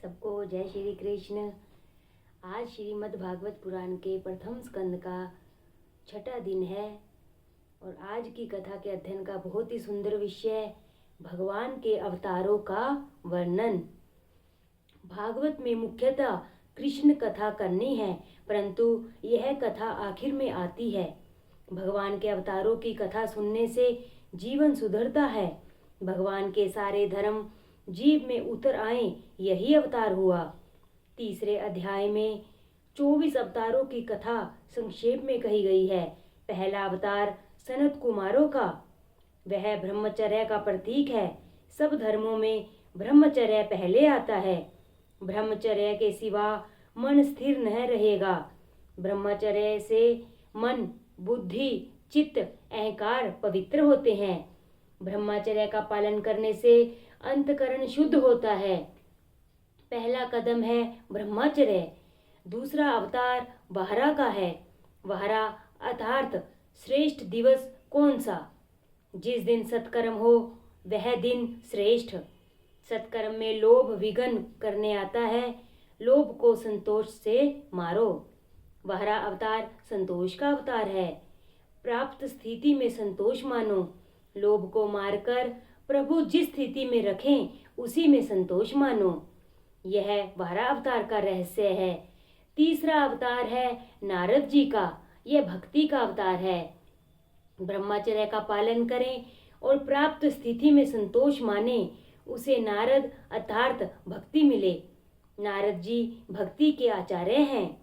सबको जय श्री कृष्ण। आज श्रीमद् भागवत पुराण के प्रथम स्कंद का छठा दिन है और आज की कथा के अध्ययन का बहुत ही सुंदर विषय भगवान के अवतारों का वर्णन। भागवत में मुख्यतः कृष्ण कथा करनी है, परंतु यह कथा आखिर में आती है। भगवान के अवतारों की कथा सुनने से जीवन सुधरता है। भगवान के सारे धर्म जीव में उतर आए, यही अवतार हुआ। तीसरे अध्याय में 24 अवतारों की कथा संक्षेप में कही गई है। पहला अवतार सनत कुमारों का, वह ब्रह्मचर्य का प्रतीक है। सब धर्मों में ब्रह्मचर्य पहले आता है। ब्रह्मचर्य के सिवा मन स्थिर न रहेगा। ब्रह्मचर्य से मन, बुद्धि, चित्त, अहंकार पवित्र होते हैं। ब्रह्मचर्य का पालन करने से अंतकरण शुद्ध होता है। पहला कदम है ब्रह्मचर्य। दूसरा अवतार वाहरा का है। वाहरा अर्थात श्रेष्ठ दिवस कौन सा? जिस दिन सत्कर्म हो वह दिन श्रेष्ठ। सत्कर्म में लोभ विघ्न करने आता है। लोभ को संतोष से मारो। वाहरा अवतार संतोष का अवतार है। प्राप्त स्थिति में संतोष मानो। लोभ को मारकर प्रभु जिस स्थिति में रखें उसी में संतोष मानो। यह वाहरा अवतार का रहस्य है। तीसरा अवतार है नारद जी का। यह भक्ति का अवतार है। ब्रह्मचर्य का पालन करें और प्राप्त स्थिति में संतोष माने, उसे नारद अर्थात भक्ति मिले। नारद जी भक्ति के आचार्य हैं।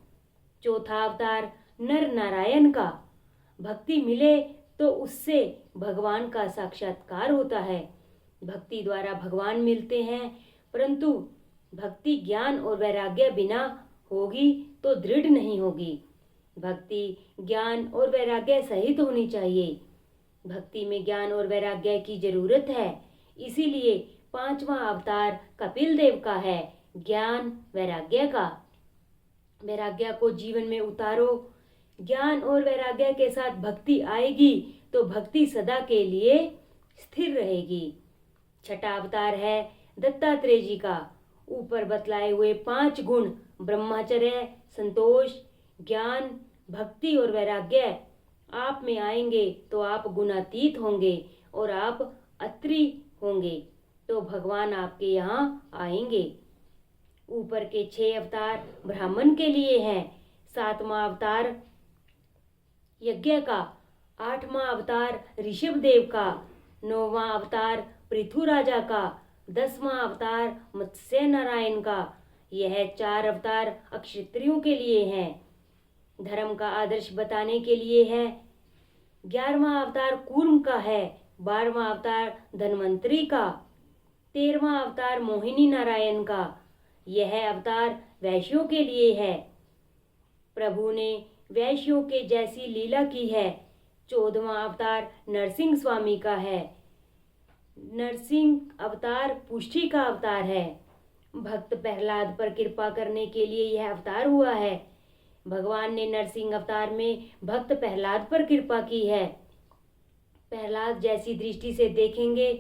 चौथा अवतार नर नारायण का। भक्ति मिले तो उससे भगवान का साक्षात्कार होता है। भक्ति द्वारा भगवान मिलते हैं, परंतु भक्ति ज्ञान और वैराग्य बिना होगी तो दृढ़ नहीं होगी। भक्ति ज्ञान और वैराग्य सहित होनी चाहिए। भक्ति में ज्ञान और वैराग्य की जरूरत है। इसीलिए पांचवा अवतार कपिल देव का है, ज्ञान वैराग्य का। वैराग्य को जीवन में उतारो। ज्ञान और वैराग्य के साथ भक्ति आएगी तो भक्ति सदा के लिए स्थिर रहेगी। छठा अवतार है दत्तात्रेय जी का। ऊपर बतलाए हुए 5 गुण ब्रह्मचर्य, संतोष, ज्ञान, भक्ति और वैराग्य आप में आएंगे तो आप गुणातीत होंगे और आप अत्रि होंगे तो भगवान आपके यहाँ आएंगे। ऊपर के 6 अवतार ब्राह्मण के लिए हैं। 7वां अवतार यज्ञ का, 8वां अवतार ऋषभ देव का, 9वां अवतार पृथु राजा का, 10वां अवतार मत्स्य नारायण का। यह 4 अवतार अक्षत्रियों के लिए हैं, धर्म का आदर्श बताने के लिए है। 11वां अवतार कूर्म का है। 12वां अवतार धन्वंतरी का। 13वां अवतार मोहिनी नारायण का। यह अवतार वैश्यों के लिए है। प्रभु ने वैश्यों के जैसी लीला की है। 14वां अवतार नरसिंह स्वामी का है। नरसिंह अवतार पुष्टि का अवतार है। भक्त प्रहलाद पर कृपा करने के लिए यह अवतार हुआ है। भगवान ने नरसिंह अवतार में भक्त प्रहलाद पर कृपा की है। प्रहलाद जैसी दृष्टि से देखेंगे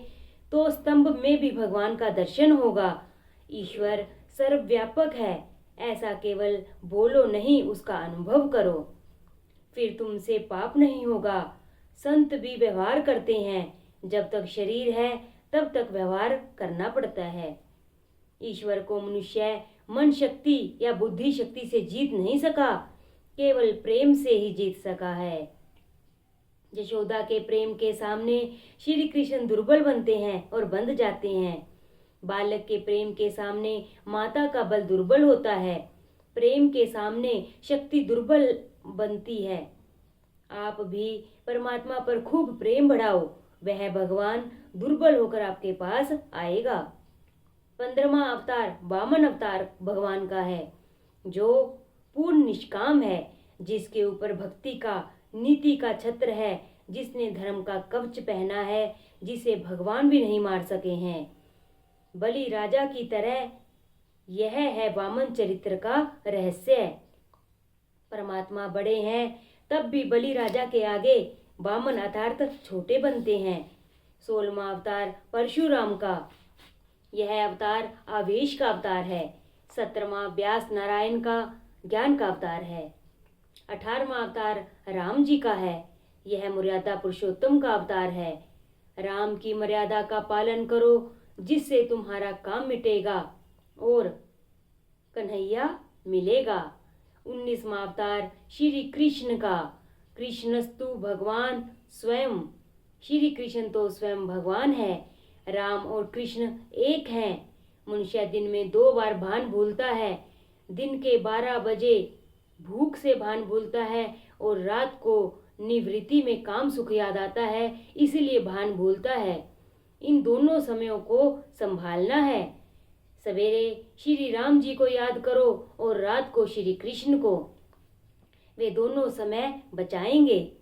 तो स्तंभ में भी भगवान का दर्शन होगा। ईश्वर सर्वव्यापक है, ऐसा केवल बोलो नहीं, उसका अनुभव करो, फिर तुमसे पाप नहीं होगा। संत भी व्यवहार करते हैं। जब तक शरीर है तब तक व्यवहार करना पड़ता है। ईश्वर को मनुष्य मन शक्ति या बुद्धि शक्ति से जीत नहीं सका, केवल प्रेम से ही जीत सका है। यशोदा के प्रेम के सामने श्री कृष्ण दुर्बल बनते हैं और बंध जाते हैं। बालक के प्रेम के सामने माता का बल दुर्बल होता है। प्रेम के सामने शक्ति दुर्बल बनती है। आप भी परमात्मा पर खूब प्रेम बढ़ाओ, वह भगवान दुर्बल होकर आपके पास आएगा। 15वां अवतार वामन अवतार भगवान का है, जो पूर्ण निष्काम है, जिसके ऊपर भक्ति का, नीति का छत्र है, जिसने धर्म का कवच पहना है, जिसे भगवान भी नहीं मार सके हैं। बलि राजा की तरह यह है वामन चरित्र का रहस्य। परमात्मा बड़े हैं तब भी बलि राजा के आगे वामन अर्थात छोटे बनते हैं। 16वां अवतार परशुराम का। यह अवतार आवेश का अवतार है। 17वां व्यास नारायण का ज्ञान का अवतार है। 18वां अवतार राम जी का है। यह मर्यादा पुरुषोत्तम का अवतार है। राम की मर्यादा का पालन करो जिससे तुम्हारा काम मिटेगा और कन्हैया मिलेगा। 19वां अवतार श्री कृष्ण का। कृष्णस्तु भगवान स्वयं। श्री कृष्ण तो स्वयं भगवान है। राम और कृष्ण एक हैं। मनुष्य दिन में 2 बार भान भूलता है। दिन के 12 बजे भूख से भान भूलता है और रात को निवृत्ति में काम सुख याद आता है, इसलिए भान भूलता है। इन दोनों समयों को संभालना है। सवेरे श्री राम जी को याद करो और रात को श्री कृष्ण को। वे दोनों समय बचाएंगे।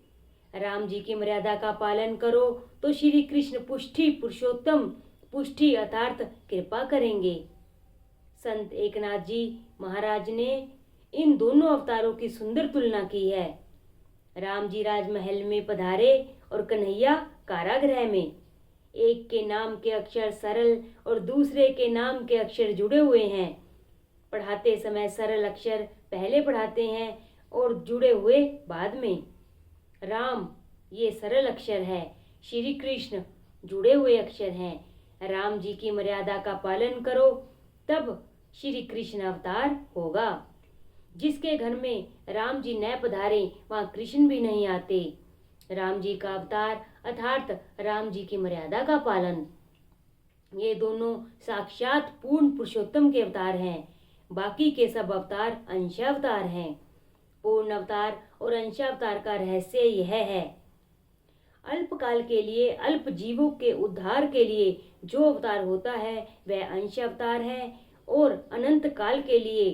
राम जी की मर्यादा का पालन करो तो श्री कृष्ण पुष्टि पुरुषोत्तम पुष्टि अर्थात कृपा करेंगे। संत एकनाथ जी महाराज ने इन दोनों अवतारों की सुंदर तुलना की है। राम जी राजमहल में पधारे और कन्हैया कारागृह में। एक के नाम के अक्षर सरल और दूसरे के नाम के अक्षर जुड़े हुए हैं। पढ़ाते समय सरल अक्षर पहले पढ़ाते हैं और जुड़े हुए बाद में। राम ये सरल अक्षर है, श्री कृष्ण जुड़े हुए अक्षर हैं। राम जी की मर्यादा का पालन करो तब श्री कृष्ण अवतार होगा। जिसके घर में राम जी न पधारे वहाँ कृष्ण भी नहीं आते। राम जी का अवतार अर्थात राम जी की मर्यादा का पालन। ये दोनों साक्षात पूर्ण पुरुषोत्तम के अवतार हैं। बाकी के सब अवतार अंशावतार हैं। पूर्ण अवतार और अंशावतार का रहस्य यह है। अल्पकाल के लिए अल्प जीवों के उद्धार के लिए जो अवतार होता है वह अंशावतार है और अनंत काल के लिए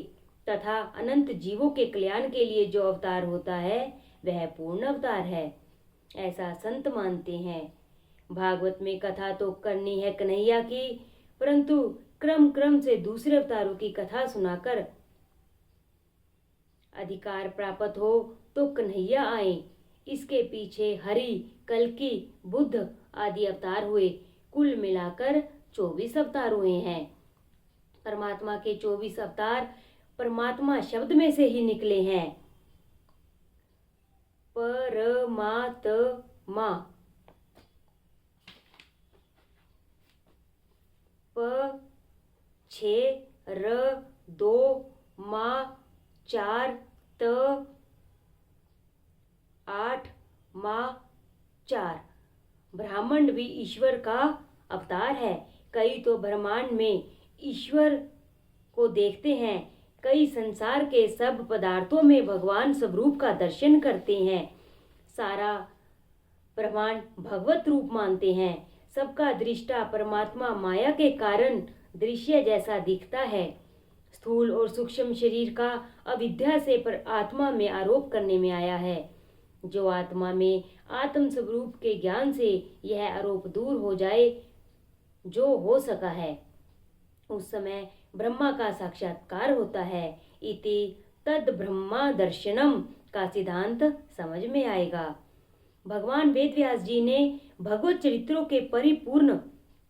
तथा अनंत जीवों के कल्याण के लिए जो अवतार होता है वह पूर्ण अवतार है, ऐसा संत मानते हैं। भागवत में कथा तो करनी है कन्हैया की, परंतु क्रम क्रम से दूसरे अवतारों की कथा सुनाकर अधिकार प्राप्त हो तो कन्हैया आए। इसके पीछे हरि, कल्कि, बुद्ध आदि अवतार हुए। कुल मिलाकर 24 अवतार हुए हैं। परमात्मा के 24 अवतार परमात्मा शब्द में से ही निकले हैं। परमात्मा, प 6 र 2 मा 4 त 8 मा 4। ब्रह्मांड भी ईश्वर का अवतार है। कई तो ब्रह्मांड में ईश्वर को देखते हैं, कई संसार के सब पदार्थों में भगवान स्वरूप का दर्शन करते हैं। सारा ब्रह्मांड भगवत रूप मानते हैं। सबका दृष्टा परमात्मा माया के कारण दृश्य जैसा दिखता है। स्थूल और सूक्ष्म शरीर का अविद्या से पर आत्मा में आरोप करने में आया है। जो आत्मा में आत्म स्वरूप के ज्ञान से यह आरोप दूर हो जाए, जो हो सका है, उस समय ब्रह्मा का साक्षात्कार होता है। इति तद ब्रह्मा दर्शनम का सिद्धांत समझ में आएगा। भगवान वेदव्यास जी ने भगवत चरित्रों के परिपूर्ण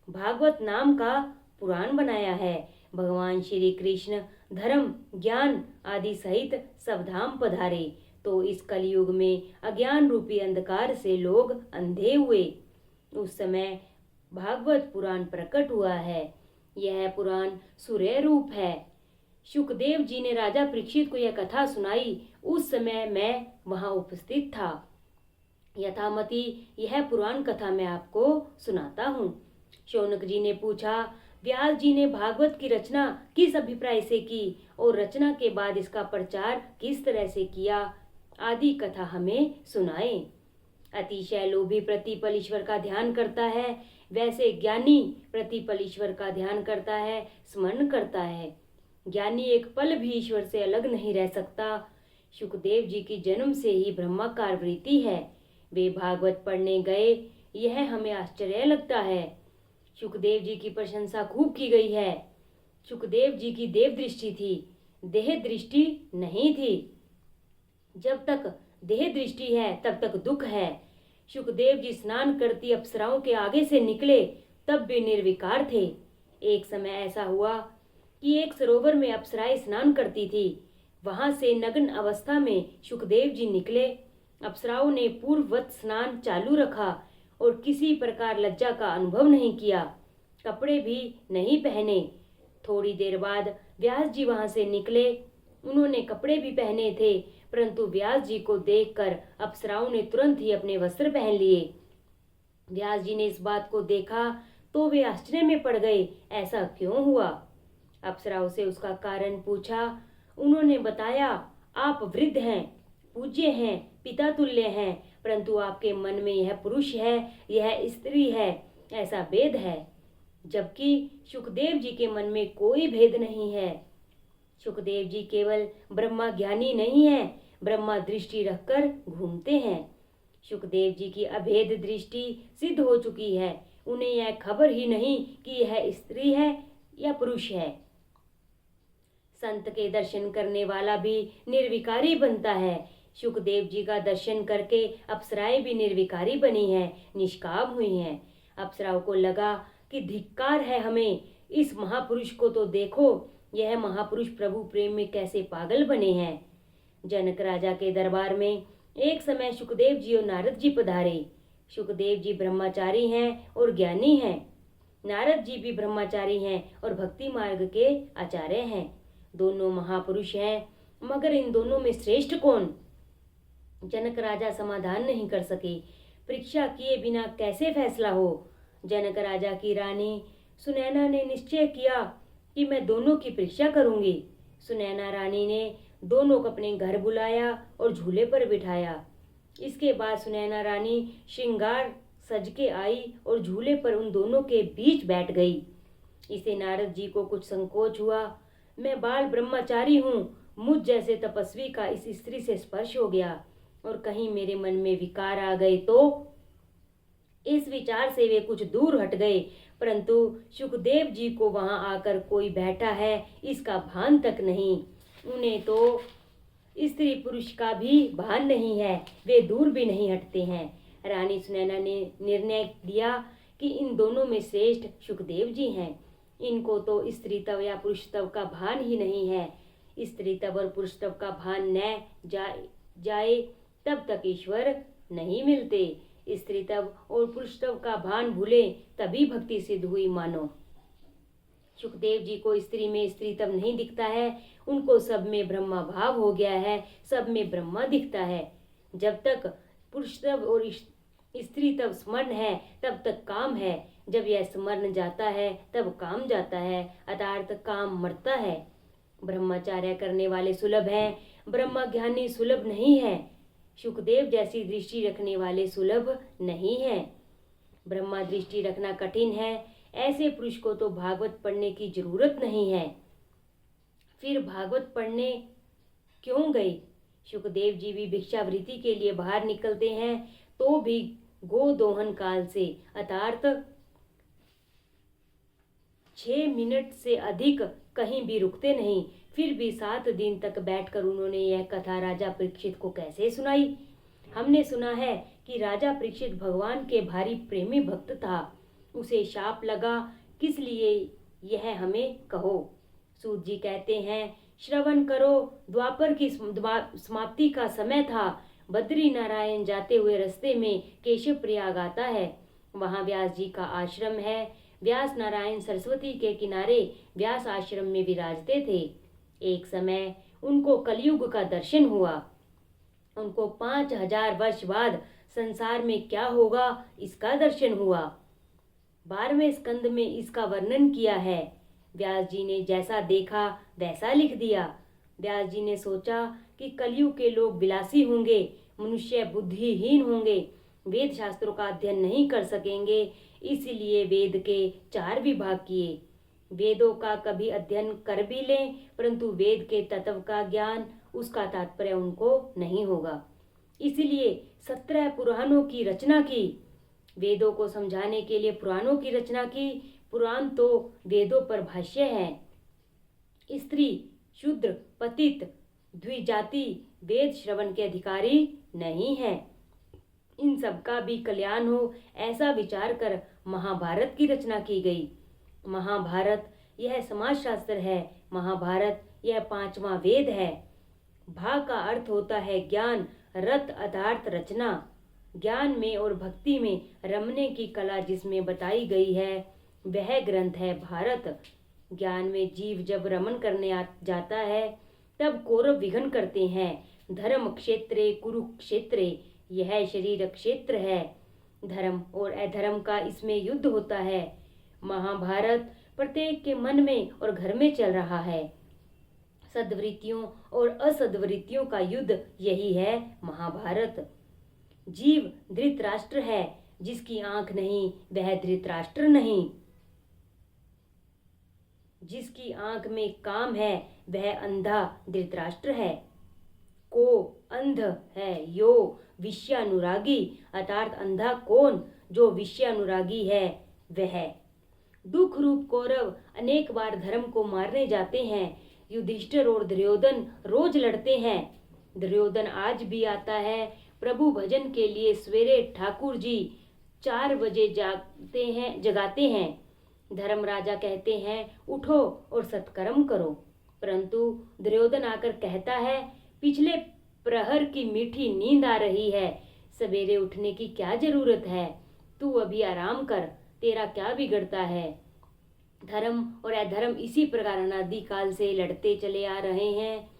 भागवत नाम का पुराण बनाया है। भगवान श्री कृष्ण धर्म, ज्ञान आदि सहित सब धाम पधारे तो इस कलयुग में अज्ञान रूपी अंधकार से लोग अंधे हुए। उस समय भागवत पुराण प्रकट हुआ है। यह पुराण सूर्य रूप है। शुकदेव जी ने राजा परीक्षित को यह कथा सुनाई। उस समय मैं वहां उपस्थित था। यथामति यह पुराण कथा मैं आपको सुनाता हूँ। शौनक जी ने पूछा, व्यास जी ने भागवत की रचना किस अभिप्राय से की और रचना के बाद इसका प्रचार किस तरह से किया, आदि कथा हमें सुनाए। अतिशय लोभी प्रतिपल ईश्वर का ध्यान करता है, वैसे ज्ञानी प्रतिपल ईश्वर का ध्यान करता है, स्मरण करता है। ज्ञानी एक पल भी ईश्वर से अलग नहीं रह सकता। शुकदेव जी की जन्म से ही ब्रह्माकार वृत्ति है। वे भागवत पढ़ने गए, यह हमें आश्चर्य लगता है। शुकदेव जी की प्रशंसा खूब की गई है। शुकदेव जी की देव दृष्टि थी, देह दृष्टि नहीं थी। जब तक देह दृष्टि है तब तक दुख है। शुकदेव जी स्नान करती अप्सराओं के आगे से निकले तब भी निर्विकार थे। एक समय ऐसा हुआ कि एक सरोवर में अप्सराएं स्नान करती थी। वहां से नग्न अवस्था में शुकदेव जी निकले। अप्सराओं ने पूर्ववत स्नान चालू रखा और किसी प्रकार लज्जा का अनुभव नहीं किया, कपड़े भी नहीं पहने। थोड़ी देर बाद व्यास जी वहां से निकले। उन्होंने कपड़े भी पहने थे, परंतु व्यास जी को देखकर अप्सराओं ने तुरंत ही अपने वस्त्र पहन लिए। व्यास जी ने इस बात को देखा तो वे आश्चर्य में पड़ गए, ऐसा क्यों हुआ? अप्सराओं से उसका कारण पूछा। उन्होंने बताया, आप वृद्ध हैं, पूज्य हैं, पिता तुल्य हैं, परंतु आपके मन में यह पुरुष है, यह स्त्री है, ऐसा भेद है, जबकि शुकदेव जी के मन में कोई भेद नहीं है। शुकदेव जी केवल ब्रह्मा ज्ञानी नहीं है, ब्रह्मा दृष्टि रखकर घूमते हैं। शुकदेव जी की अभेद दृष्टि सिद्ध हो चुकी है। उन्हें यह खबर ही नहीं कि यह स्त्री है या पुरुष है। संत के दर्शन करने वाला भी निर्विकारी बनता है। शुकदेव जी का दर्शन करके अप्सराएं भी निर्विकारी बनी हैं, निष्काम हुई हैं। अप्सराओं को लगा कि धिक्कार है हमें, इस महापुरुष को तो देखो, यह महापुरुष प्रभु प्रेम में कैसे पागल बने हैं। जनक राजा के दरबार में एक समय शुकदेव जी और नारद जी पधारे। शुकदेव जी ब्रह्मचारी हैं और ज्ञानी हैं। नारद जी भी ब्रह्मचारी हैं और भक्ति मार्ग के आचार्य हैं। दोनों महापुरुष हैं, मगर इन दोनों में श्रेष्ठ कौन? जनक राजा समाधान नहीं कर सके। परीक्षा किए बिना कैसे फैसला हो? जनक राजा की रानी सुनैना ने निश्चय किया कि मैं दोनों की परीक्षा करूंगी। सुनैना रानी ने दोनों को अपने घर बुलाया और झूले पर बिठाया। इसके बाद सुनैना रानी श्रृंगार सज के आई और झूले पर उन दोनों के बीच बैठ गई। इसे नारद जी को कुछ संकोच हुआ। मैं बाल ब्रह्मचारी हूँ, मुझ जैसे तपस्वी का इस स्त्री से स्पर्श हो गया और कहीं मेरे मन में विकार आ गए तो? इस विचार से वे कुछ दूर हट गए, परंतु शुकदेव जी को वहां आकर कोई बैठा है इसका भान तक नहीं। उन्हें तो स्त्री पुरुष का भी भान नहीं है, वे दूर भी नहीं हटते हैं। रानी सुनैना ने निर्णय दिया कि इन दोनों में श्रेष्ठ शुकदेव जी हैं। इनको तो स्त्रीत्व या पुरुषत्व का भान ही नहीं है। स्त्रीत्व और पुरुषत्व का भान न जाए तब तक ईश्वर नहीं मिलते। स्त्रीत्व और पुरुषत्व का भान भूले तभी भक्ति सिद्ध हुई मानो। शुकदेव जी को स्त्री में स्त्रीत्व नहीं दिखता है, उनको सब में ब्रह्मा भाव हो गया है, सब में ब्रह्मा दिखता है। जब तक पुरुषत्व और स्त्रीत्व स्मरण है तब तक काम है, जब यह स्मरण जाता है तब काम जाता है, अर्थात काम मरता है। ब्रह्मचार्य करने वाले सुलभ हैं, ब्रह्म ज्ञानी सुलभ नहीं है। शुकदेव जैसी दृष्टि रखने वाले सुलभ नहीं है। ब्रह्मा दृष्टि रखना कठिन है, ऐसे पुरुष को तो भागवत पढ़ने की जरूरत नहीं है। फिर भागवत पढ़ने क्यों गए? शुकदेव जी भी भिक्षावृत्ति के लिए बाहर निकलते हैं तो भी गोदोहन काल से अर्थात 6 मिनट से अधिक कहीं भी रुकते नहीं। फिर भी 7 दिन तक बैठकर उन्होंने यह कथा राजा परीक्षित को कैसे सुनाई? हमने सुना है कि राजा परीक्षित भगवान के भारी प्रेमी भक्त था। उसे शाप लगा, किस लिए यह हमें कहो। सूत जी कहते हैं, श्रवण करो, द्वापर की समाप्ति का समय था। बद्री नारायण जाते हुए रास्ते में केशव प्रयाग आता है, वहां व्यास जी का आश्रम है। व्यास नारायण सरस्वती के किनारे व्यास आश्रम में विराजते थे। एक समय उनको कलयुग का दर्शन हुआ। उनको 5000 वर्ष बाद संसार में क्या होगा इसका दर्शन हुआ। 12वें स्कंद में इसका वर्णन किया है। व्यास जी ने जैसा देखा वैसा लिख दिया। व्यास जी ने सोचा कि कलयुग के लोग विलासी होंगे, मनुष्य बुद्धिहीन होंगे, वेद शास्त्रों का अध्ययन नहीं कर सकेंगे, इसलिए वेद के 4 विभाग किए। वेदों का कभी अध्ययन कर भी लें, परंतु वेद के तत्व का ज्ञान, उसका तात्पर्य उनको नहीं होगा। इसलिए 17 पुराणों की रचना की। वेदों को समझाने के लिए पुराणों की रचना की। पुराण तो वेदों पर भाष्य है। स्त्री, शूद्र, पतित, द्विजाति वेद श्रवण के अधिकारी नहीं है। इन सब का भी कल्याण हो, ऐसा विचार कर महाभारत की रचना की गई। महाभारत यह समाजशास्त्र है। महाभारत यह 5वां वेद है। भा का अर्थ होता है ज्ञान, रत अर्थात रचना। ज्ञान में और भक्ति में रमने की कला जिसमें बताई गई है वह ग्रंथ है भारत। ज्ञान में जीव जब रमन करने जाता है तब कौरव विघ्न करते हैं। धर्म क्षेत्रे कुरुक्षेत्रे, यह शरीर क्षेत्र है। धर्म और अधर्म का इसमें युद्ध होता है। महाभारत प्रत्येक के मन में और घर में चल रहा है। सद्वृत्तियों और असद्वृत्तियों का युद्ध यही है महाभारत। जीव धृतराष्ट्र है, जिसकी आंख नहीं वह धृतराष्ट्र नहीं। जिसकी आंख में काम है वह अंधा धृतराष्ट्र है। को अंध है यो विषयानुरागी, अर्थात अंधा कौन, जो विषयानुरागी है वह। दुख रूप कौरव अनेक बार धर्म को मारने जाते हैं। युधिष्ठिर और दुर्योधन रोज लड़ते हैं। दुर्योधन आज भी आता है प्रभु भजन के लिए। सवेरे ठाकुर जी 4 बजे जगाते हैं। धर्मराजा कहते हैं उठो और सत्कर्म करो, परंतु दुर्योधन आकर कहता है पिछले प्रहर की मीठी नींद आ रही है, सवेरे उठने की क्या जरूरत है, तू अभी आराम कर, तेरा क्या बिगड़ता है। धर्म और अधर्म इसी प्रकार अनादिकाल से लड़ते चले आ रहे हैं।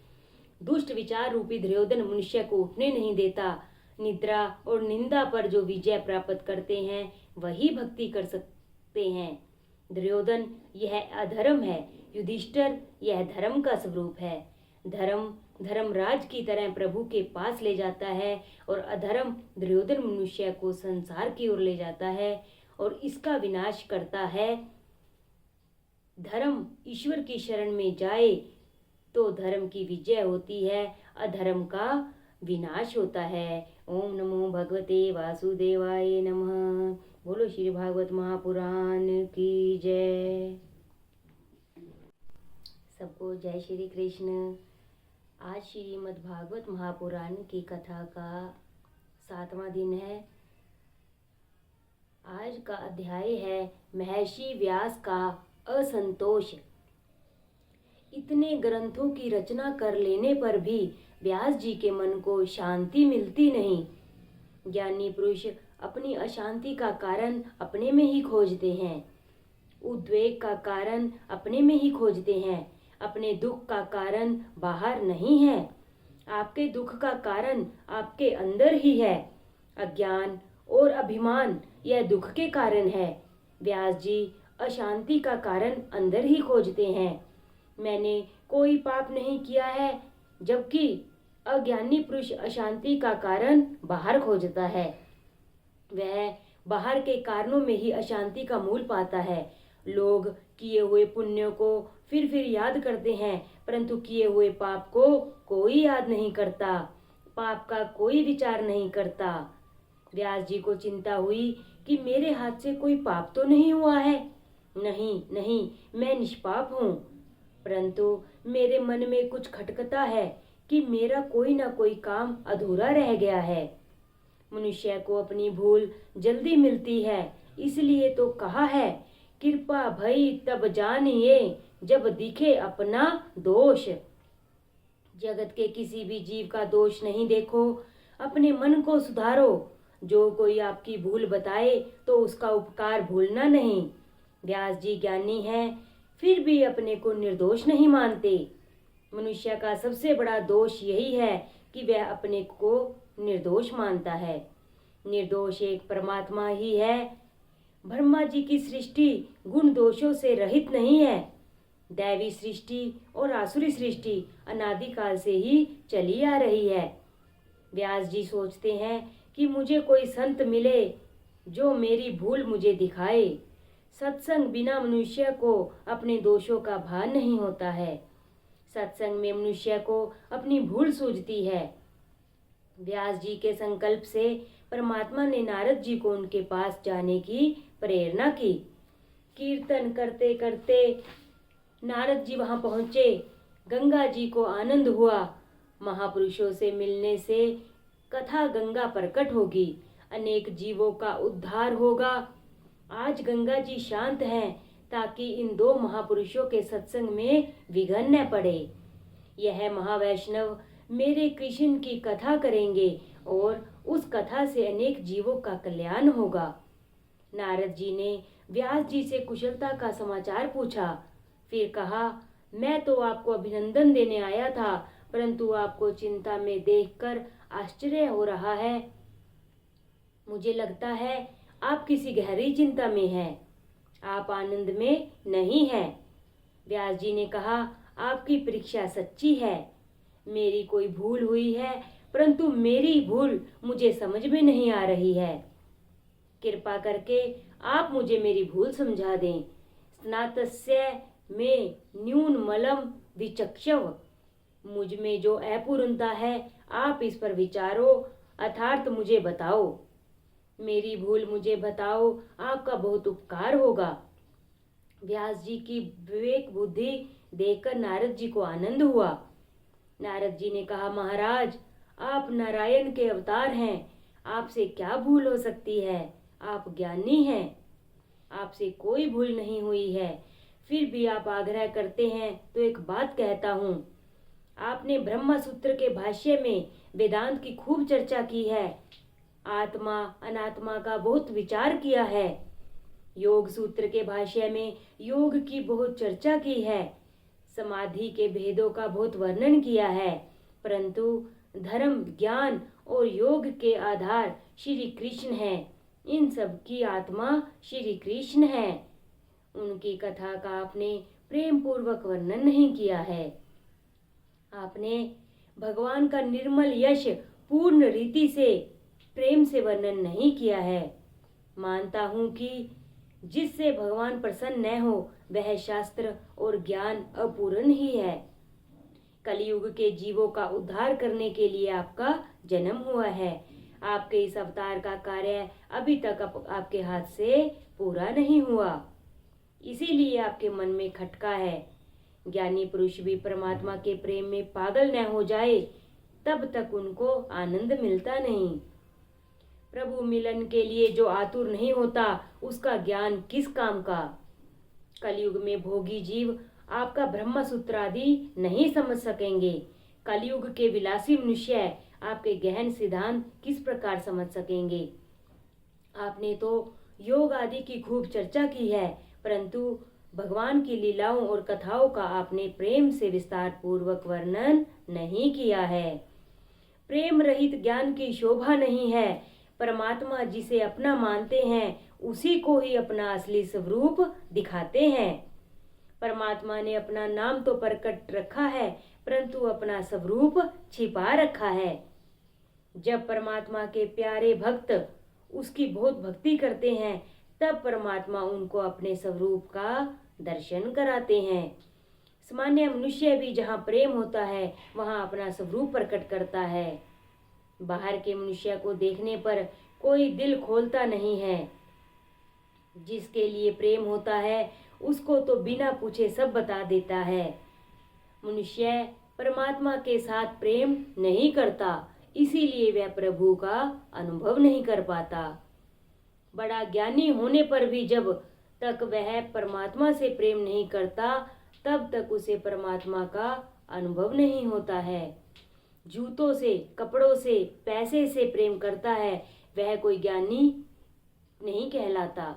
दुष्ट विचार रूपी दुर्योधन मनुष्य को उठने नहीं देता। निद्रा और निंदा पर जो विजय प्राप्त करते हैं वही भक्ति कर सकते हैं। दुर्योधन यह अधर्म है, युधिष्ठिर यह धर्म का स्वरूप है। धर्म धर्मराज की तरह प्रभु के पास ले जाता है और अधर्म दुर्योधन मनुष्य को संसार की ओर ले जाता है और इसका विनाश करता है। धर्म ईश्वर की शरण में जाए तो धर्म की विजय होती है, अधर्म का विनाश होता है। ओम नमो भगवते वासुदेवाय नमः। बोलो श्री भागवत महापुराण की जय। सबको जय श्री कृष्ण। आज श्रीमद् भागवत महापुराण की कथा का 7वां दिन है। आज का अध्याय है महर्षि व्यास का असंतोष। इतने ग्रंथों की रचना कर लेने पर भी व्यास जी के मन को शांति मिलती नहीं। ज्ञानी पुरुष अपनी अशांति का कारण अपने में ही खोजते हैं, उद्वेग का कारण अपने में ही खोजते हैं, अपने दुख का कारण बाहर नहीं है। आपके दुख का कारण आपके अंदर ही है। अज्ञान और अभिमान यह दुख के कारण है। व्यास जी अशांति का कारण अंदर ही खोजते हैं। मैंने कोई पाप नहीं किया है, जबकि अज्ञानी पुरुष अशांति का कारण बाहर खोजता है। वह बाहर के कारणों में ही अशांति का मूल पाता है। लोग किए हुए पुण्य को फिर याद करते हैं, परंतु किए हुए पाप को कोई याद नहीं करता, पाप का कोई विचार नहीं करता। व्यास जी को चिंता हुई कि मेरे हाथ से कोई पाप तो नहीं हुआ है। नहीं, मैं निष्पाप हूँ, परंतु मेरे मन में कुछ खटकता है कि मेरा कोई ना कोई काम अधूरा रह गया है। मनुष्य को अपनी भूल जल्दी मिलती है, इसलिए तो कहा है कृपा भई तब जानिए जब दिखे अपना दोष। जगत के किसी भी जीव का दोष नहीं देखो, अपने मन को सुधारो। जो कोई आपकी भूल बताए तो उसका उपकार भूलना नहीं। व्यास जी ज्ञानी हैं, फिर भी अपने को निर्दोष नहीं मानते। मनुष्य का सबसे बड़ा दोष यही है कि वह अपने को निर्दोष मानता है। निर्दोष एक परमात्मा ही है। ब्रह्मा जी की सृष्टि गुण दोषों से रहित नहीं है। दैवी सृष्टि और आसुरी सृष्टि अनादिकाल से ही चली आ रही है। व्यास जी सोचते हैं कि मुझे कोई संत मिले जो मेरी भूल मुझे दिखाए। सत्संग बिना मनुष्य को अपने दोषों का भान नहीं होता है। सत्संग में मनुष्य को अपनी भूल सूझती है। व्यास जी के संकल्प से परमात्मा ने नारद जी को उनके पास जाने की प्रेरणा की। कीर्तन करते करते नारद जी वहां पहुंचे। गंगा जी को आनंद हुआ। महापुरुषों से मिलने से कथा गंगा प्रकट होगी, अनेक जीवों का उद्धार होगा। आज गंगा जी शांत हैं, ताकि इन दो महापुरुषों के सत्संग में विघ्न न पड़े। यह महावैष्णव मेरे कृष्ण की कथा करेंगे और उस कथा से अनेक जीवों का कल्याण होगा। नारद जी ने व्यास जी से कुशलता का समाचार पूछा। फिर कहा, मैं तो आपको अभिनंदन देने आया था, परंतु आपको चिंता में देखकर आश्चर्य हो रहा है। मुझे लगता है आप किसी गहरी चिंता में हैं। आप आनंद में नहीं हैं। व्यास जी ने कहा, आपकी परीक्षा सच्ची है। मेरी कोई भूल हुई है, परंतु मेरी भूल मुझे समझ में नहीं आ रही है। कृपा करके आप मुझे मेरी भूल समझा दें। स्नातस्य में न्यून मलम विचक्षव। मुझ में जो अपूर्णता है, आप इस पर विचारो, अर्थात मुझे बताओ। मेरी भूल मुझे बताओ, आपका बहुत उपकार होगा। व्यास जी की विवेक बुद्धि देखकर नारद जी को आनंद हुआ। नारद जी ने कहा, महाराज, आप नारायण के अवतार हैं। आपसे क्या भूल हो सकती है? आप ज्ञानी हैं। आपसे कोई भूल नहीं हुई है। फिर भी आप आग्रह करते हैं तो एक बात कहता हूँ। आपने ब्रह्म सूत्र के भाष्य में वेदांत की खूब चर्चा की है। आत्मा अनात्मा का बहुत विचार किया है। योग सूत्र के भाष्य में योग की बहुत चर्चा की है। समाधि के भेदों का बहुत वर्णन किया है, परंतु धर्म, ज्ञान और योग के आधार श्री कृष्ण हैं। इन सब की आत्मा श्री कृष्ण है। उनकी कथा का आपने प्रेम पूर्वक वर्णन नहीं किया है। आपने भगवान का निर्मल यश पूर्ण रीति से प्रेम से वर्णन नहीं किया है। मानता हूँ कि जिससे भगवान प्रसन्न न हो वह शास्त्र और ज्ञान अपूर्ण ही है। कलयुग के जीवों का उद्धार करने के लिए आपका जन्म हुआ है। आपके इस अवतार का कार्य अभी तक आपके हाथ से पूरा नहीं हुआ, इसीलिए आपके मन में खटका है। ज्ञानी पुरुष भी परमात्मा के प्रेम में पागल न हो जाए तब तक उनको आनंद मिलता नहीं। प्रभु मिलन के लिए जो आतुर नहीं होता उसका ज्ञान किस काम का। कलयुग में भोगी जीव आपका ब्रह्म सूत्र आदि नहीं समझ सकेंगे। कलयुग के विलासी मनुष्य आपके गहन सिद्धांत किस प्रकार समझ सकेंगे। आपने तो योग आदि की खूब चर्चा की है, परंतु भगवान की लीलाओं और कथाओं का आपने प्रेम से विस्तार पूर्वक वर्णन नहीं किया है। प्रेम रहित ज्ञान की शोभा नहीं है। परमात्मा जिसे अपना मानते हैं उसी को ही अपना असली स्वरूप दिखाते हैं। परमात्मा ने अपना नाम तो प्रकट रखा है, परंतु अपना स्वरूप छिपा रखा है। जब परमात्मा के प्यारे भक्त उसकी बहुत भक्ति करते हैं, तब परमात्मा उनको अपने स्वरूप का दर्शन कराते हैं। सामान्य मनुष्य भी जहाँ प्रेम होता है वहाँ अपना स्वरूप प्रकट करता है। बाहर के मनुष्य को देखने पर कोई दिल खोलता नहीं है। जिसके लिए प्रेम होता है उसको तो बिना पूछे सब बता देता है। मनुष्य परमात्मा के साथ प्रेम नहीं करता, इसीलिए वह प्रभु का अनुभव नहीं कर पाता। बड़ा ज्ञानी होने पर भी जब तक वह परमात्मा से प्रेम नहीं करता तब तक उसे परमात्मा का अनुभव नहीं होता है। जूतों से, कपड़ों से, पैसे से प्रेम करता है वह कोई ज्ञानी नहीं कहलाता।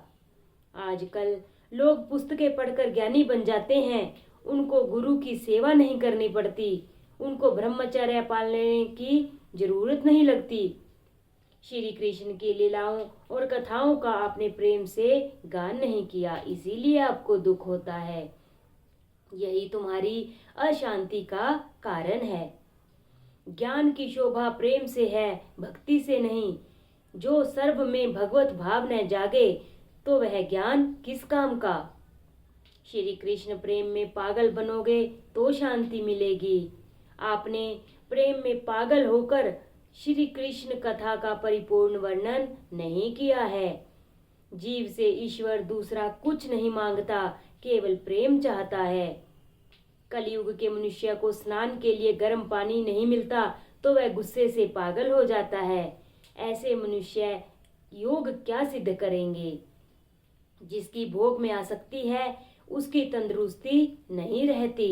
आजकल लोग पुस्तकें पढ़कर ज्ञानी बन जाते हैं। उनको गुरु की सेवा नहीं करनी पड़ती, उनको ब्रह्मचर्य पालने की जरूरत नहीं लगती। श्री कृष्ण की लीलाओं और कथाओं का आपने प्रेम से गान नहीं किया, इसीलिए आपको दुख होता है। यही तुम्हारी अशांति का कारण है। ज्ञान की शोभा प्रेम से है, भक्ति से नहीं। जो सर्व में भगवत भाव न जागे तो वह ज्ञान किस काम का। श्री कृष्ण प्रेम में पागल बनोगे तो शांति मिलेगी। आपने प्रेम में पागल होकर श्री कृष्ण कथा का परिपूर्ण वर्णन नहीं किया है। जीव से ईश्वर दूसरा कुछ नहीं मांगता, केवल प्रेम चाहता है। कलयुग के मनुष्य को स्नान के लिए गर्म पानी नहीं मिलता तो वह गुस्से से पागल हो जाता है। ऐसे मनुष्य योग क्या सिद्ध करेंगे। जिसकी भोग में आसक्ति है उसकी तंदुरुस्ती नहीं रहती।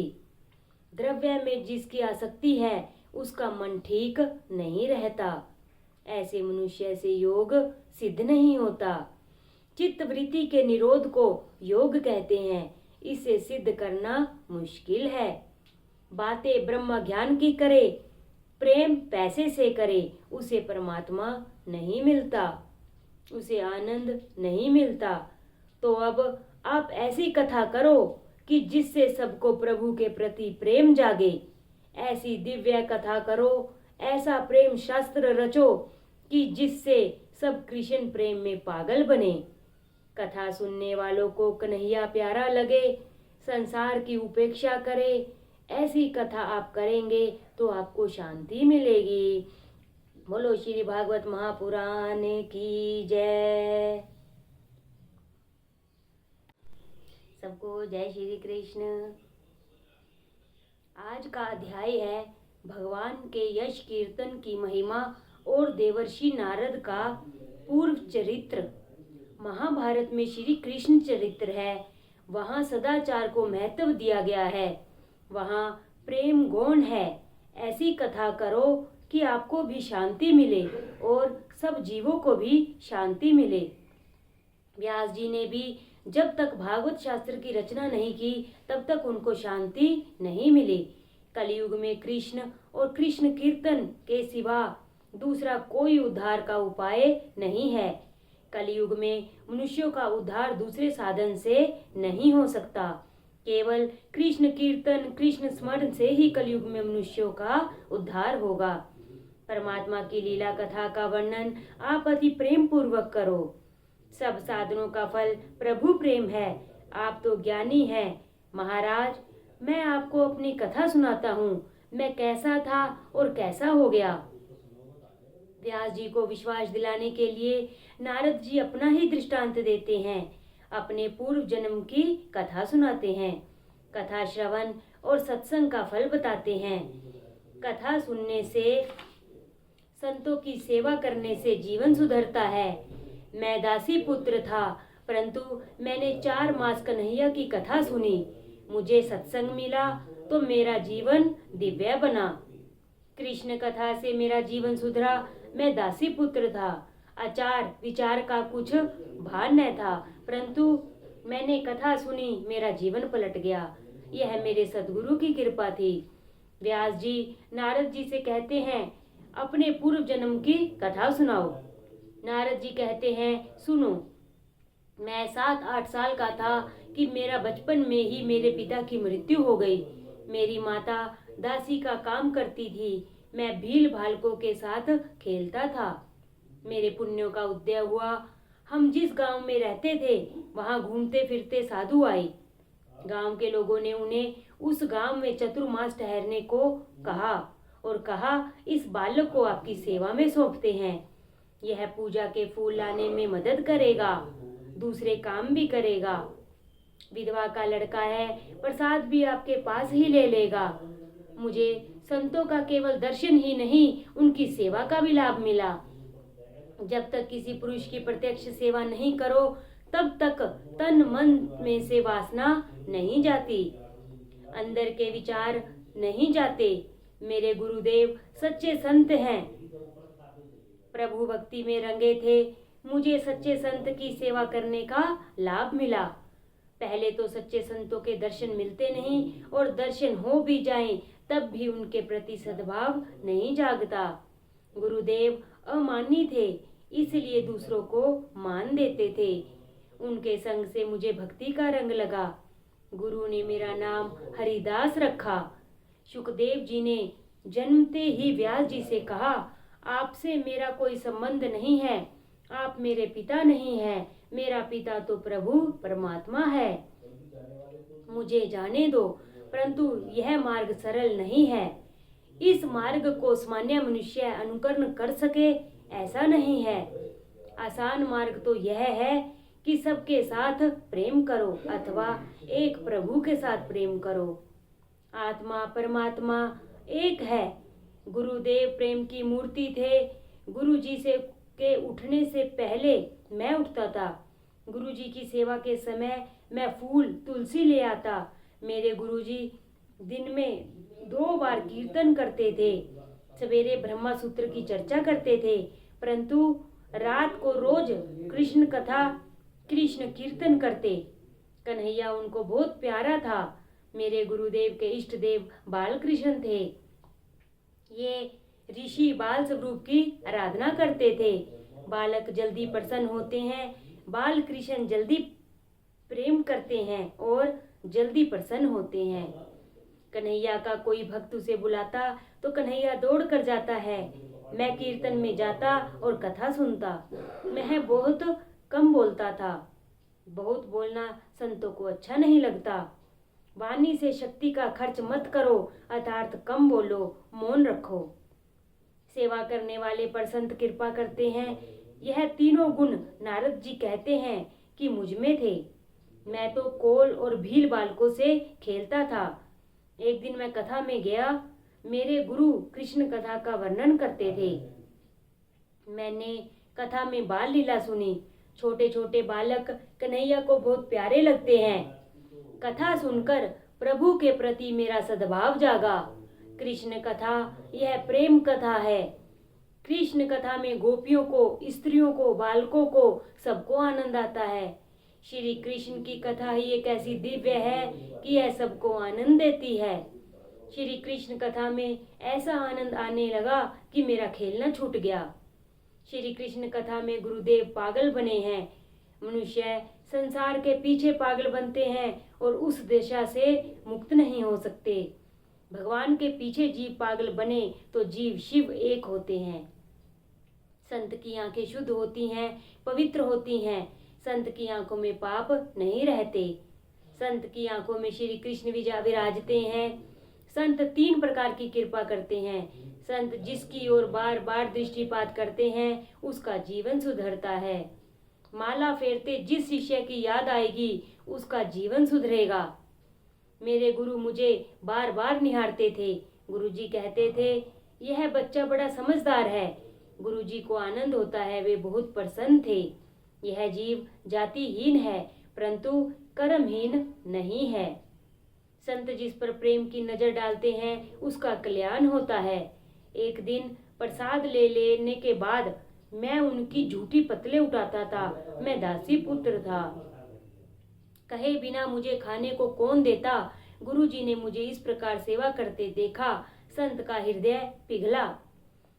द्रव्य में जिसकी आसक्ति है उसका मन ठीक नहीं रहता। ऐसे मनुष्य से योग सिद्ध नहीं होता। चित्त वृत्ति के निरोध को योग कहते हैं। इसे सिद्ध करना मुश्किल है। बातें ब्रह्म ज्ञान की करे, प्रेम पैसे से करे, उसे परमात्मा नहीं मिलता, उसे आनंद नहीं मिलता। तो अब आप ऐसी कथा करो कि जिससे सबको प्रभु के प्रति प्रेम जागे। ऐसी दिव्य कथा करो, ऐसा प्रेम शास्त्र रचो कि जिससे सब कृष्ण प्रेम में पागल बने। कथा सुनने वालों को कन्हैया प्यारा लगे, संसार की उपेक्षा करे। ऐसी कथा आप करेंगे तो आपको शांति मिलेगी। बोलो श्री भागवत महापुराण की जय। सबको जय श्री कृष्ण। आज का अध्याय है भगवान के यश कीर्तन की महिमा और देवर्षि नारद का पूर्व चरित्र। महाभारत में श्री कृष्ण चरित्र है। वहाँ सदाचार को महत्व दिया गया है, वहाँ प्रेम गौण है। ऐसी कथा करो कि आपको भी शांति मिले और सब जीवों को भी शांति मिले। व्यास जी ने भी जब तक भागवत शास्त्र की रचना नहीं की तब तक उनको शांति नहीं मिली। कलयुग में कृष्ण और कृष्ण कीर्तन के सिवा दूसरा कोई उद्धार का उपाय नहीं है। कलयुग में मनुष्यों का उद्धार दूसरे साधन से नहीं हो सकता। केवल कृष्ण कीर्तन, कृष्ण स्मरण से ही कलयुग में मनुष्यों का उद्धार होगा। परमात्मा की लीला कथा का वर्णन आप अति प्रेम पूर्वक करो। सब साधनों का फल प्रभु प्रेम है। आप तो ज्ञानी हैं महाराज। मैं आपको अपनी कथा सुनाता हूँ, मैं कैसा था और कैसा हो गया। व्यास जी को विश्वास दिलाने के लिए नारद जी अपना ही दृष्टांत देते हैं, अपने पूर्व जन्म की कथा सुनाते हैं। कथा श्रवण और सत्संग का फल बताते हैं। कथा सुनने से, संतों की सेवा करने से जीवन सुधरता है। मैं दासी पुत्र था, परंतु मैंने 4 मास कन्हैया की कथा सुनी, मुझे सत्संग मिला तो मेरा जीवन दिव्य बना। कृष्ण कथा से मेरा जीवन सुधरा। मैं दासी पुत्र था, आचार विचार का कुछ भान न था, परंतु मैंने कथा सुनी, मेरा जीवन पलट गया। यह मेरे सद्गुरु की कृपा थी। व्यास जी नारद जी से कहते हैं, अपने पूर्व जन्म की कथा सुनाओ। नारद जी कहते हैं, सुनो। मैं 7-8 साल का था कि मेरा बचपन में ही मेरे पिता की मृत्यु हो गई। मेरी माता दासी का काम करती थी, मैं भील भालकों के साथ खेलता था। मेरे पुण्यों का उदय हुआ। हम जिस गांव में रहते थे वहां घूमते फिरते साधु आए। गांव के लोगों ने उन्हें उस गांव में चतुर्मास ठहरने को कहा और कहा, इस बालक को आपकी सेवा में सौंपते हैं। यह पूजा के फूल लाने में मदद करेगा, दूसरे काम भी करेगा। विधवा का लड़का है, प्रसाद भी आपके पास ही ले लेगा। मुझे संतों का केवल दर्शन ही नहीं, उनकी सेवा का भी लाभ मिला। जब तक किसी पुरुष की प्रत्यक्ष सेवा नहीं करो तब तक तन मन में से वासना नहीं जाती, अंदर के विचार नहीं जाते। मेरे गुरुदेव सच्चे संत हैं, प्रभु भक्ति में रंगे थे। मुझे सच्चे संत की सेवा करने का लाभ मिला। पहले तो सच्चे संतों के दर्शन मिलते नहीं, और दर्शन हो भी जाएं तब भी उनके प्रति सद्भाव नहीं जागता। गुरुदेव अमानी थे, इसलिए दूसरों को मान देते थे। उनके संग से मुझे भक्ति का रंग लगा। गुरु ने मेरा नाम हरिदास रखा। शुकदेव जी ने जन्मते ही व्यास जी से कहा, आपसे मेरा कोई संबंध नहीं है, आप मेरे पिता नहीं हैं, मेरा पिता तो प्रभु परमात्मा है। मुझे जाने दो, परंतु यह मार्ग सरल नहीं है। इस मार्ग को सामान्य मनुष्य अनुकरण कर सके ऐसा नहीं है। आसान मार्ग तो यह है कि सबके साथ प्रेम करो अथवा एक प्रभु के साथ प्रेम करो। आत्मा परमात्मा एक है। गुरुदेव प्रेम की मूर्ति थे। गुरु जी से के उठने से पहले मैं उठता था। गुरुजी की सेवा के समय मैं फूल तुलसी ले आता। मेरे गुरुजी दिन में 2 बार कीर्तन करते थे। सवेरे ब्रह्मा सूत्र की चर्चा करते थे, परंतु रात को रोज कृष्ण कथा कृष्ण कीर्तन करते। कन्हैया उनको बहुत प्यारा था। मेरे गुरुदेव के इष्ट देव बाल कृष्ण थे। ये ऋषि बाल स्वरूप की आराधना करते थे। बालक जल्दी प्रसन्न होते हैं, बाल कृष्ण जल्दी प्रेम करते हैं और जल्दी प्रसन्न होते हैं। कन्हैया का कोई भक्त उसे बुलाता तो कन्हैया दौड़ कर जाता है। मैं कीर्तन में जाता और कथा सुनता। मैं बहुत कम बोलता था। बहुत बोलना संतों को अच्छा नहीं लगता। वाणी से शक्ति का खर्च मत करो, अर्थात कम बोलो, मौन रखो। सेवा करने वाले पर संत कृपा करते हैं। यह तीनों गुण नारद जी कहते हैं कि मुझ में थे। मैं तो कोल और भील बालकों से खेलता था। एक दिन मैं कथा में गया। मेरे गुरु कृष्ण कथा का वर्णन करते थे। मैंने कथा में बाल लीला सुनी। छोटे छोटे बालक कन्हैया को बहुत प्यारे लगते हैं। कथा सुनकर प्रभु के प्रति मेरा सद्भाव जागा। कृष्ण कथा यह प्रेम कथा है। कृष्ण कथा में गोपियों को, स्त्रियों को, बालकों को, सबको आनंद आता है। श्री कृष्ण की कथा ही एक ऐसी दिव्य है कि यह सबको आनंद देती है। श्री कृष्ण कथा में ऐसा आनंद आने लगा कि मेरा खेलना छूट गया। श्री कृष्ण कथा में गुरुदेव पागल बने हैं। मनुष्य संसार के पीछे पागल बनते हैं और उस दशा से मुक्त नहीं हो सकते। भगवान के पीछे जीव पागल बने तो जीव शिव एक होते हैं। संत की आंखें शुद्ध होती हैं, पवित्र होती हैं। संत की आंखों में पाप नहीं रहते। संत की आंखों में श्री कृष्ण विराजते हैं। संत 3 प्रकार की कृपा करते हैं। संत जिसकी ओर बार बार दृष्टिपात करते हैं उसका जीवन सुधरता है। माला फेरते जिस शिष्य की याद आएगी उसका जीवन सुधरेगा। मेरे गुरु मुझे बार बार निहारते थे। गुरुजी कहते थे, यह बच्चा बड़ा समझदार है। गुरुजी को आनंद होता है, वे बहुत प्रसन्न थे। यह जीव जातिहीन है परंतु कर्महीन नहीं है। संत जिस पर प्रेम की नजर डालते हैं उसका कल्याण होता है। एक दिन प्रसाद ले लेने के बाद मैं उनकी झूठी पतले उठाता था। मैं दासी पुत्र था। कहे बिना मुझे खाने को कौन देता। गुरुजी ने मुझे इस प्रकार सेवा करते देखा। संत का हृदय पिघला।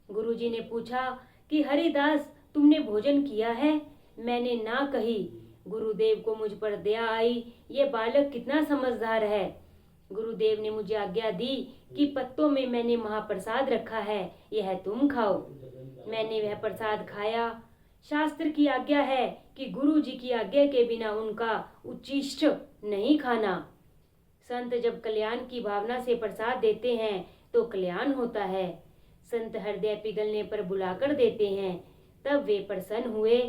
गुरुजी ने पूछा कि हरिदास तुमने भोजन किया है? मैंने ना कही। गुरुदेव को मुझ पर दया आई। ये बालक कितना समझदार है। गुरुदेव ने मुझे आज्ञा दी कि पत्तों में मैंने महाप्रसाद रखा है, यह तुम खाओ। मैंने वह प्रसाद खाया। शास्त्र की आज्ञा है कि गुरु जी की आज्ञा के बिना उनका उच्छिष्ट नहीं खाना। संत जब कल्याण की भावना से प्रसाद देते हैं तो कल्याण होता है। संत हृदय पिघलने पर बुलाकर देते हैं, तब वे प्रसन्न हुए,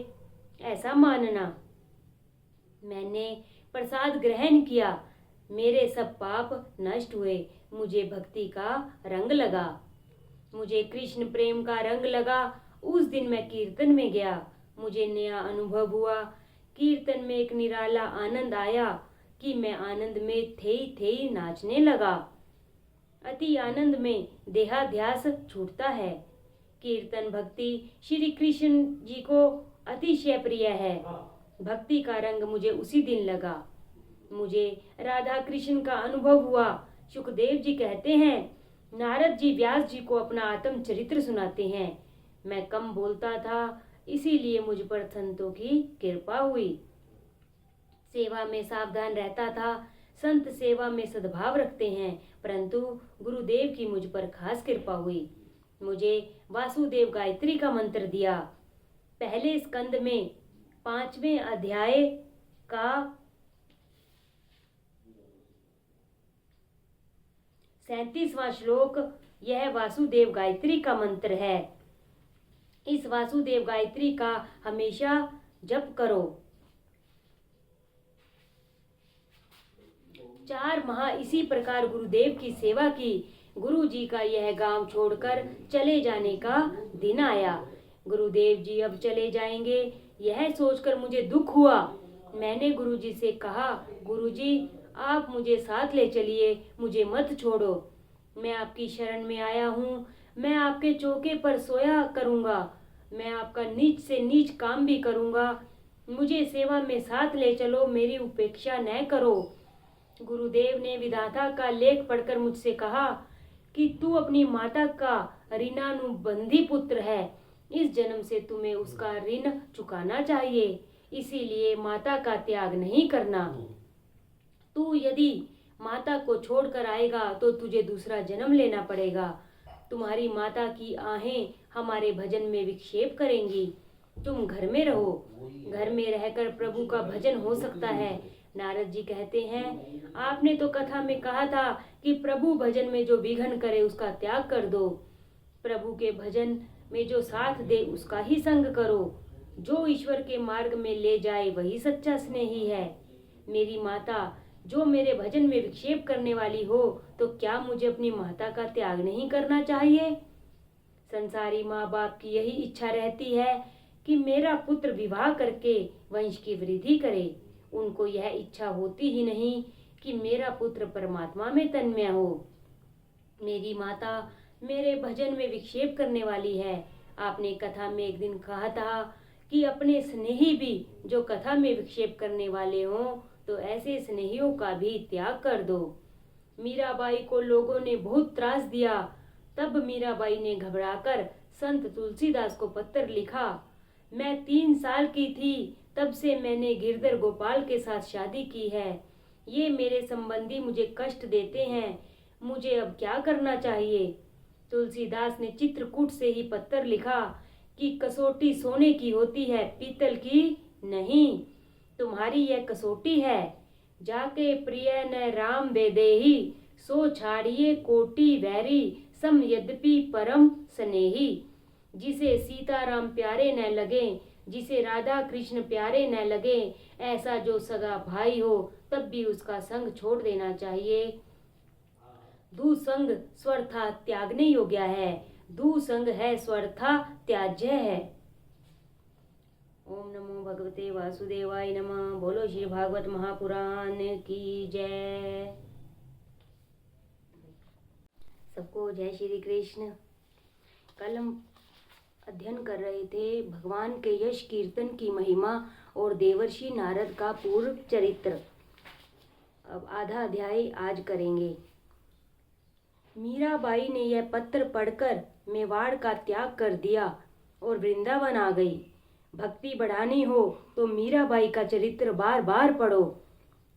ऐसा मानना। मैंने प्रसाद ग्रहण किया। मेरे सब पाप नष्ट हुए। मुझे भक्ति का रंग लगा। मुझे कृष्ण प्रेम का रंग लगा। उस दिन मैं कीर्तन में गया। मुझे नया अनुभव हुआ। कीर्तन में एक निराला आनंद आया कि मैं आनंद में थे नाचने लगा। अति आनंद में देहाध्यास छूटता है। कीर्तन भक्ति श्री कृष्ण जी को अतिशय प्रिय है। भक्ति का रंग मुझे उसी दिन लगा। मुझे राधा कृष्ण का अनुभव हुआ। सुखदेव जी कहते हैं, नारद जी व्यास जी को अपना आत्म चरित्र सुनाते हैं। मैं कम बोलता था, इसीलिए मुझ पर संतों की कृपा हुई। सेवा में सावधान रहता था। संत सेवा में सद्भाव रखते हैं, परंतु गुरुदेव की मुझ पर खास कृपा हुई। मुझे वासुदेव गायत्री का मंत्र दिया। पहले स्कंद में 5वें अध्याय का 37वां श्लोक यह वासुदेव गायत्री का मंत्र है। इस वासुदेव गायत्री का हमेशा जप करो। 4 माह इसी प्रकार गुरुदेव की सेवा की। गुरु जी का यह गांव छोड़कर चले जाने का दिन आया। गुरुदेव जी अब चले जाएंगे, यह सोचकर मुझे दुख हुआ। मैंने गुरुजी से कहा, गुरुजी आप मुझे साथ ले चलिए, मुझे मत छोड़ो। मैं आपकी शरण में आया हूँ, मैं आपके चौके पर सोया करूँगा, मैं आपका नीच से नीच काम भी करूँगा, मुझे सेवा में साथ ले चलो, मेरी उपेक्षा न करो। गुरुदेव ने विधाता का लेख पढ़कर मुझसे कहा कि तू अपनी माता का ऋणानुबंधी पुत्र है, इस जन्म से तुम्हें उसका ऋण चुकाना चाहिए, इसीलिए माता का त्याग नहीं करना। तू यदि माता को छोड़कर आएगा तो तुझे दूसरा जन्म लेना पड़ेगा। तुम्हारी माता की आहें हमारे भजन में विक्षेप करेंगी। तुम घर में रहो, घर में रहकर प्रभु का भजन हो सकता है। नारद जी कहते हैं, आपने तो कथा में कहा था कि प्रभु भजन में जो विघ्न करे उसका त्याग कर दो। प्रभु के भजन में जो साथ दे उसका ही संग करो। जो ईश्वर के मार्ग में ले जाए वही सच्चा स्नेही है। मेरी माता जो मेरे भजन में विक्षेप करने वाली हो, तो क्या मुझे अपनी माता का त्याग नहीं करना चाहिए? संसारी माँ बाप की यही इच्छा रहती है कि मेरा पुत्र विवाह करके वंश की वृद्धि करे। उनको यह इच्छा होती ही नहीं कि मेरा पुत्र परमात्मा में तन्मय हो। मेरी माता मेरे भजन में विक्षेप करने वाली है। आपने कथा में एक दिन कहा था कि अपने स्नेही भी जो कथा में विक्षेप करने वाले हों, तो ऐसे स्नेहियों का भी त्याग कर दो। मीराबाई को लोगों ने बहुत त्रास दिया। तब मीराबाई ने घबराकर संत तुलसीदास को पत्र लिखा। मैं 3 साल की थी तब से मैंने गिरधर गोपाल के साथ शादी की है। ये मेरे संबंधी मुझे कष्ट देते हैं, मुझे अब क्या करना चाहिए? तुलसीदास ने चित्रकूट से ही पत्र लिखा कि कसौटी सोने की होती है, पीतल की नहीं। तुम्हारी यह कसौटी है। जाके प्रिय न राम बेदेही, सो छाड़िए कोटि वैरी, सम यद्यपि परम स्नेही। जिसे सीताराम प्यारे न लगे, जिसे राधा कृष्ण प्यारे न लगे, ऐसा जो सगा भाई हो तब भी उसका संग छोड़ देना चाहिए। दुसंग स्वर्था त्यागने योग्य है, दुसंग है स्वर्था त्याज्य है। ओम नमो भगवते वासुदेवाय नमः। बोलो श्री भागवत महापुराण की जय। सबको जय श्री कृष्ण। कल हम अध्ययन कर रहे थे भगवान के यश कीर्तन की महिमा और देवर्षि नारद का पूर्व चरित्र। अब आधा अध्याय आज करेंगे। मीराबाई ने यह पत्र पढ़कर मेवाड़ का त्याग कर दिया और वृंदावन आ गई। भक्ति बढ़ानी हो तो मीराबाई का चरित्र बार बार पढ़ो।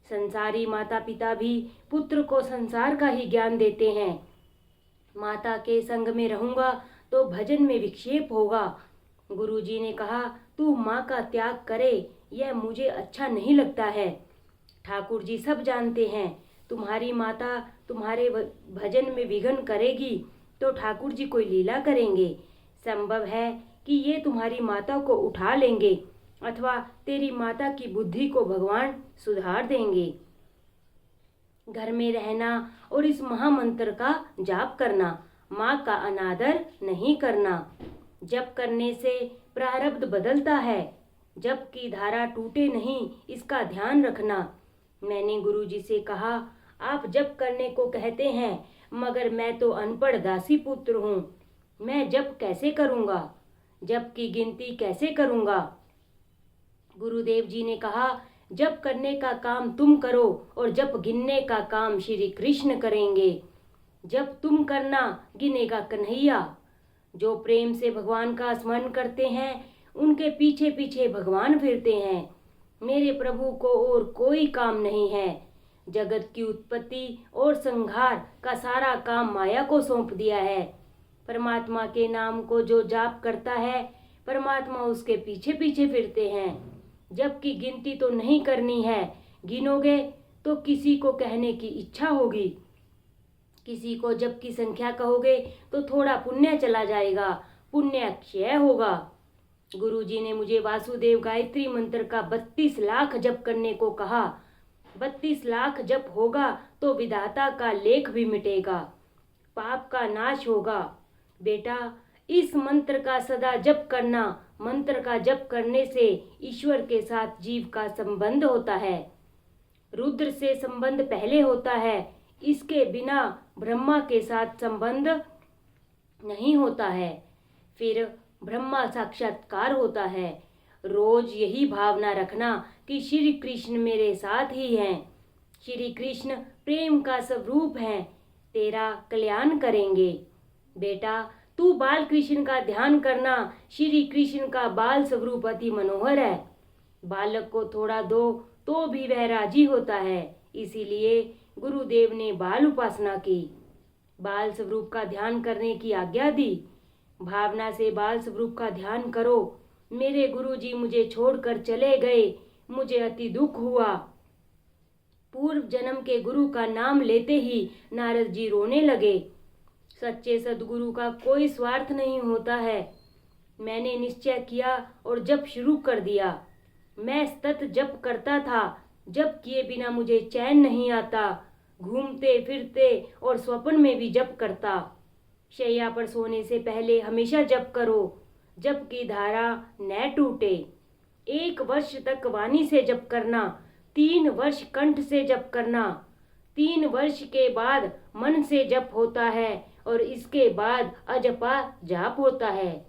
संसारी माता पिता भी पुत्र को संसार का ही ज्ञान देते हैं। माता के संग में रहूंगा तो भजन में विक्षेप होगा। गुरुजी ने कहा, तू माँ का त्याग करे, यह मुझे अच्छा नहीं लगता है। ठाकुर जी सब जानते हैं, तुम्हारी माता तुम्हारे भजन में विघ्न करेगी तो ठाकुर जी कोई लीला करेंगे। संभव है कि ये तुम्हारी माता को उठा लेंगे अथवा तेरी माता की बुद्धि को भगवान सुधार देंगे। घर में रहना और इस महामंत्र का जाप करना, माँ का अनादर नहीं करना। जप करने से प्रारब्ध बदलता है, जप की धारा टूटे नहीं, इसका ध्यान रखना। मैंने गुरुजी से कहा, आप जप करने को कहते हैं मगर मैं तो अनपढ़ दासी पुत्र हूँ, मैं जप कैसे करूँगा, जप की गिनती कैसे करूँगा? गुरुदेव जी ने कहा, जप करने का काम तुम करो और जप गिनने का काम श्री कृष्ण करेंगे। जप तुम करना, गिनेगा कन्हैया। जो प्रेम से भगवान का स्मरण करते हैं उनके पीछे पीछे भगवान फिरते हैं। मेरे प्रभु को और कोई काम नहीं है। जगत की उत्पत्ति और संहार का सारा काम माया को सौंप दिया है। परमात्मा के नाम को जो जाप करता है, परमात्मा उसके पीछे पीछे फिरते हैं। जप की गिनती तो नहीं करनी है, गिनोगे तो किसी को कहने की इच्छा होगी, किसी को जप की संख्या कहोगे तो थोड़ा पुण्य चला जाएगा, पुण्य क्षय होगा। गुरुजी ने मुझे वासुदेव गायत्री मंत्र का 32 लाख जप करने को कहा। 32 लाख जप होगा तो विधाता का लेख भी मिटेगा, पाप का नाश होगा। बेटा, इस मंत्र का सदा जप करना मंत्र का जप करने से ईश्वर के साथ जीव का संबंध होता है। रुद्र से संबंध पहले होता है, इसके बिना ब्रह्मा के साथ संबंध नहीं होता है। फिर ब्रह्मा साक्षात्कार होता है। रोज यही भावना रखना कि श्री कृष्ण मेरे साथ ही हैं। श्री कृष्ण प्रेम का स्वरूप हैं, तेरा कल्याण करेंगे। बेटा, तू बाल कृष्ण का ध्यान करना। श्री कृष्ण का बाल स्वरूप अति मनोहर है। बालक को थोड़ा दो तो भी वह राजी होता है, इसीलिए गुरुदेव ने बाल उपासना की, बाल स्वरूप का ध्यान करने की आज्ञा दी। भावना से बाल स्वरूप का ध्यान करो। मेरे गुरुजी मुझे छोड़कर चले गए, मुझे अति दुख हुआ। पूर्व जन्म के गुरु का नाम लेते ही नारद जी रोने लगे। सच्चे सद्गुरु का कोई स्वार्थ नहीं होता है। मैंने निश्चय किया और जप शुरू कर दिया। मैं सतत जप करता था। जप किए बिना मुझे चैन नहीं आता। घूमते फिरते और स्वप्न में भी जप करता। शैया पर सोने से पहले हमेशा जप करो, जप की धारा न टूटे। 1 वर्ष तक वाणी से जप करना, 3 वर्ष कंठ से जप करना, 3 वर्ष के बाद मन से जप होता है और इसके बाद अजपा जाप होता है।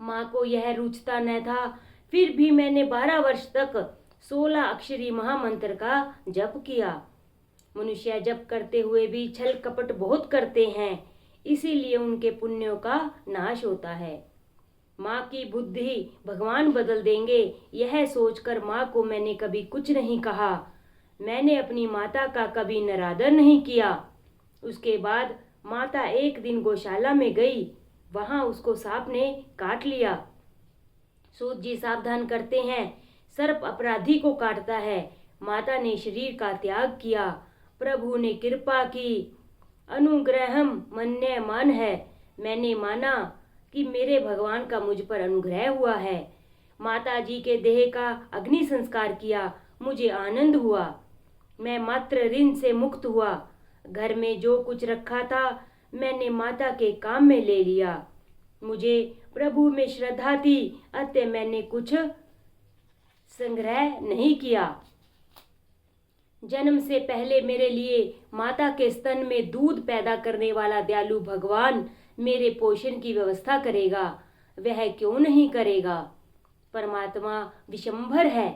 माँ को यह रुचता न था, फिर भी मैंने 12 वर्ष तक 16 अक्षरी महामंत्र का जप किया। मनुष्य जप करते हुए भी छल कपट बहुत करते हैं, इसीलिए उनके पुण्यों का नाश होता है। माँ की बुद्धि भगवान बदल देंगे, यह सोचकर माँ को मैंने कभी कुछ नहीं कहा। मैंने अपनी माता का कभी निरादर नहीं किया। उसके बाद माता एक दिन गौशाला में गई, वहां उसको सांप ने काट लिया। सूत जी सावधान करते हैं, सर्प अपराधी को काटता है। माता ने शरीर का त्याग किया। प्रभु ने कृपा की। अनुग्रहम मन्यमान है। मैंने माना कि मेरे भगवान का मुझ पर अनुग्रह हुआ है। माता जी के देह का अग्नि संस्कार किया, मुझे आनंद हुआ। मैं मात्र ऋण से मुक्त हुआ। घर में जो कुछ रखा था मैंने माता के काम में ले लिया। मुझे प्रभु में श्रद्धा थी, अतः मैंने कुछ संग्रह नहीं किया। जन्म से पहले मेरे लिए माता के स्तन में दूध पैदा करने वाला दयालु भगवान मेरे पोषण की व्यवस्था करेगा, वह क्यों नहीं करेगा। परमात्मा विशंभर है।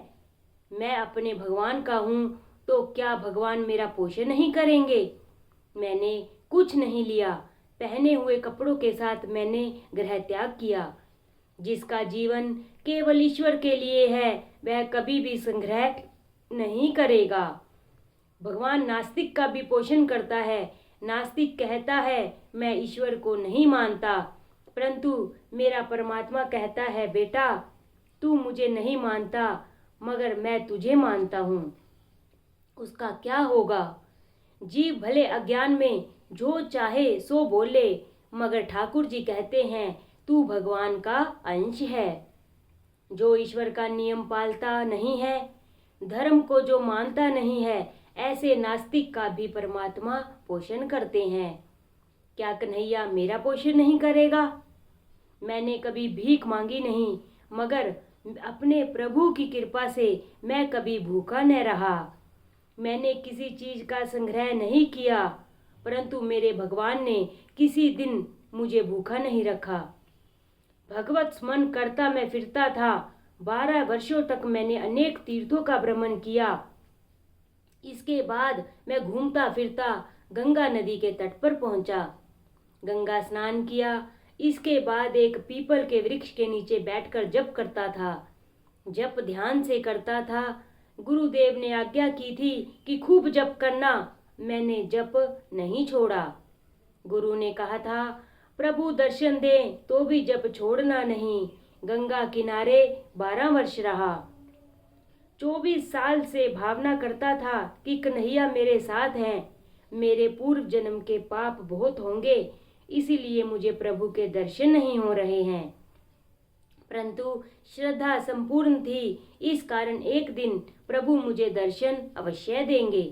मैं अपने भगवान का हूँ, तो क्या भगवान मेरा पोषण नहीं करेंगे। मैंने कुछ नहीं लिया। पहने हुए कपड़ों के साथ मैंने गृह त्याग किया। जिसका जीवन केवल ईश्वर के लिए है, वह कभी भी संग्रह नहीं करेगा। भगवान नास्तिक का भी पोषण करता है। नास्तिक कहता है मैं ईश्वर को नहीं मानता, परंतु मेरा परमात्मा कहता है बेटा, तू मुझे नहीं मानता मगर मैं तुझे मानता हूँ। उसका क्या होगा। जीव भले अज्ञान में जो चाहे सो बोले, मगर ठाकुर जी कहते हैं तू भगवान का अंश है। जो ईश्वर का नियम पालता नहीं है, धर्म को जो मानता नहीं है, ऐसे नास्तिक का भी परमात्मा पोषण करते हैं। क्या कन्हैया मेरा पोषण नहीं करेगा। मैंने कभी भीख मांगी नहीं, मगर अपने प्रभु की कृपा से मैं कभी भूखा न रहा। मैंने किसी चीज का संग्रह नहीं किया, परंतु मेरे भगवान ने किसी दिन मुझे भूखा नहीं रखा। भगवत स्मरण करता मैं फिरता था। 12 वर्षों तक मैंने अनेक तीर्थों का भ्रमण किया। इसके बाद मैं घूमता फिरता गंगा नदी के तट पर पहुंचा। गंगा स्नान किया। इसके बाद एक पीपल के वृक्ष के नीचे बैठकर जप करता था। जप ध्यान से करता था। गुरुदेव ने आज्ञा की थी कि खूब जप करना। मैंने जप नहीं छोड़ा। गुरु ने कहा था प्रभु दर्शन दे तो भी जप छोड़ना नहीं। गंगा किनारे 12 वर्ष रहा। 24 साल से भावना करता था कि कन्हैया मेरे साथ हैं। मेरे पूर्व जन्म के पाप बहुत होंगे, इसीलिए मुझे प्रभु के दर्शन नहीं हो रहे हैं। परंतु श्रद्धा संपूर्ण थी, इस कारण एक दिन प्रभु मुझे दर्शन अवश्य देंगे।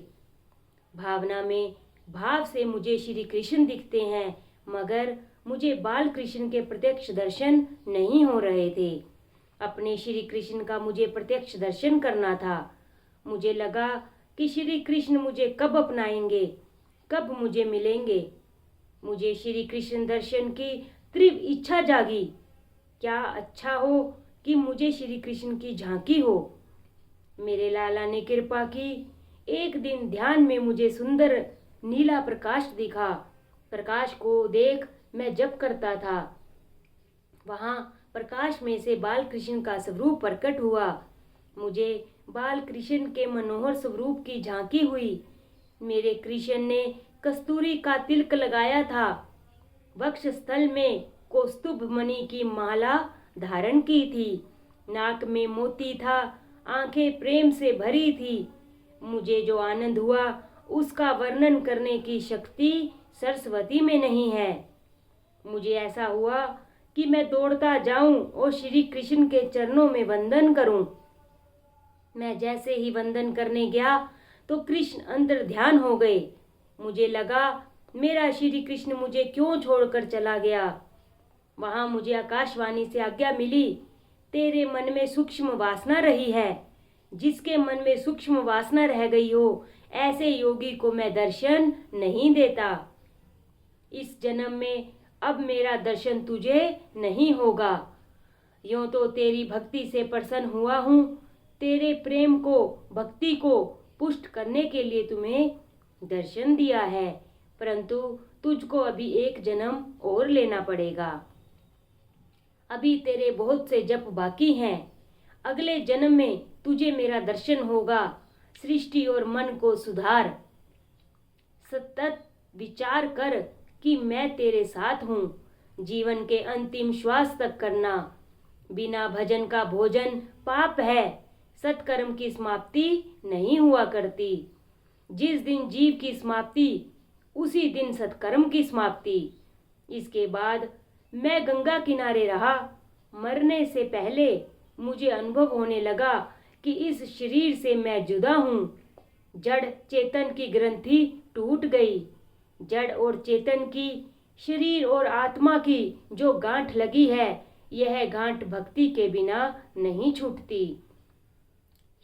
भावना में भाव से मुझे श्री कृष्ण दिखते हैं। मगर मुझे बाल कृष्ण के प्रत्यक्ष दर्शन नहीं हो रहे थे। अपने श्री कृष्ण का मुझे प्रत्यक्ष दर्शन करना था। मुझे लगा कि श्री कृष्ण मुझे कब अपनाएंगे, कब मुझे मिलेंगे। मुझे श्री कृष्ण दर्शन की तीव्र इच्छा जागी। क्या अच्छा हो कि मुझे श्री कृष्ण की झांकी हो। मेरे लाला ने कृपा की। एक दिन ध्यान में मुझे सुंदर नीला प्रकाश दिखा। प्रकाश को देख मैं जप करता था। वहां प्रकाश में से बाल कृष्ण का स्वरूप प्रकट हुआ। मुझे बाल कृष्ण के मनोहर स्वरूप की झांकी हुई। मेरे कृष्ण ने कस्तूरी का तिलक लगाया था। वक्ष स्थल में कौस्तुभ मणि की माला धारण की थी। नाक में मोती था। आंखें प्रेम से भरी थी। मुझे जो आनंद हुआ उसका वर्णन करने की शक्ति सरस्वती में नहीं है। मुझे ऐसा हुआ कि मैं दौड़ता जाऊं और श्री कृष्ण के चरणों में वंदन करूं। मैं जैसे ही वंदन करने गया तो कृष्ण अंतर ध्यान हो गए। मुझे लगा मेरा श्री कृष्ण मुझे क्यों छोड़कर चला गया। वहां मुझे आकाशवाणी से आज्ञा मिली, तेरे मन में सूक्ष्म वासना रही है। जिसके मन में सूक्ष्म वासना रह गई हो ऐसे योगी को मैं दर्शन नहीं देता। इस जन्म में अब मेरा दर्शन तुझे नहीं होगा। यूं तो तेरी भक्ति से प्रसन्न हुआ हूँ। तेरे प्रेम को, भक्ति को पुष्ट करने के लिए तुम्हें दर्शन दिया है, परंतु तुझको अभी एक जन्म और लेना पड़ेगा। अभी तेरे बहुत से जप बाकी हैं। अगले जन्म में तुझे मेरा दर्शन होगा। सृष्टि और मन को सुधार। सतत विचार कर कि मैं तेरे साथ हूँ। जीवन के अंतिम श्वास तक करना। बिना भजन का भोजन पाप है। सत्कर्म की समाप्ति नहीं हुआ करती। जिस दिन जीव की समाप्ति उसी दिन सत्कर्म की समाप्ति। इसके बाद मैं गंगा किनारे रहा। मरने से पहले मुझे अनुभव होने लगा कि इस शरीर से मैं जुदा हूँ। जड़ चेतन की ग्रंथि टूट गई। जड़ और चेतन की, शरीर और आत्मा की जो गांठ लगी है, यह गांठ भक्ति के बिना नहीं छूटती।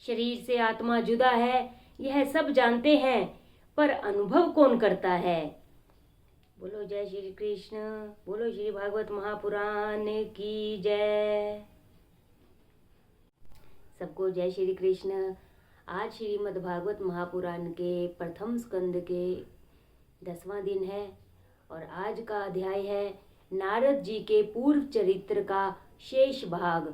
शरीर से आत्मा जुदा है, यह सब जानते हैं, पर अनुभव कौन करता है। बोलो जय श्री कृष्ण। बोलो श्री भागवत महापुराण की जय। सबको जय श्री कृष्ण। आज श्रीमद् भागवत महापुराण के प्रथम स्कंद के 10वां दिन है और आज का अध्याय है नारद जी के पूर्व चरित्र का शेष भाग।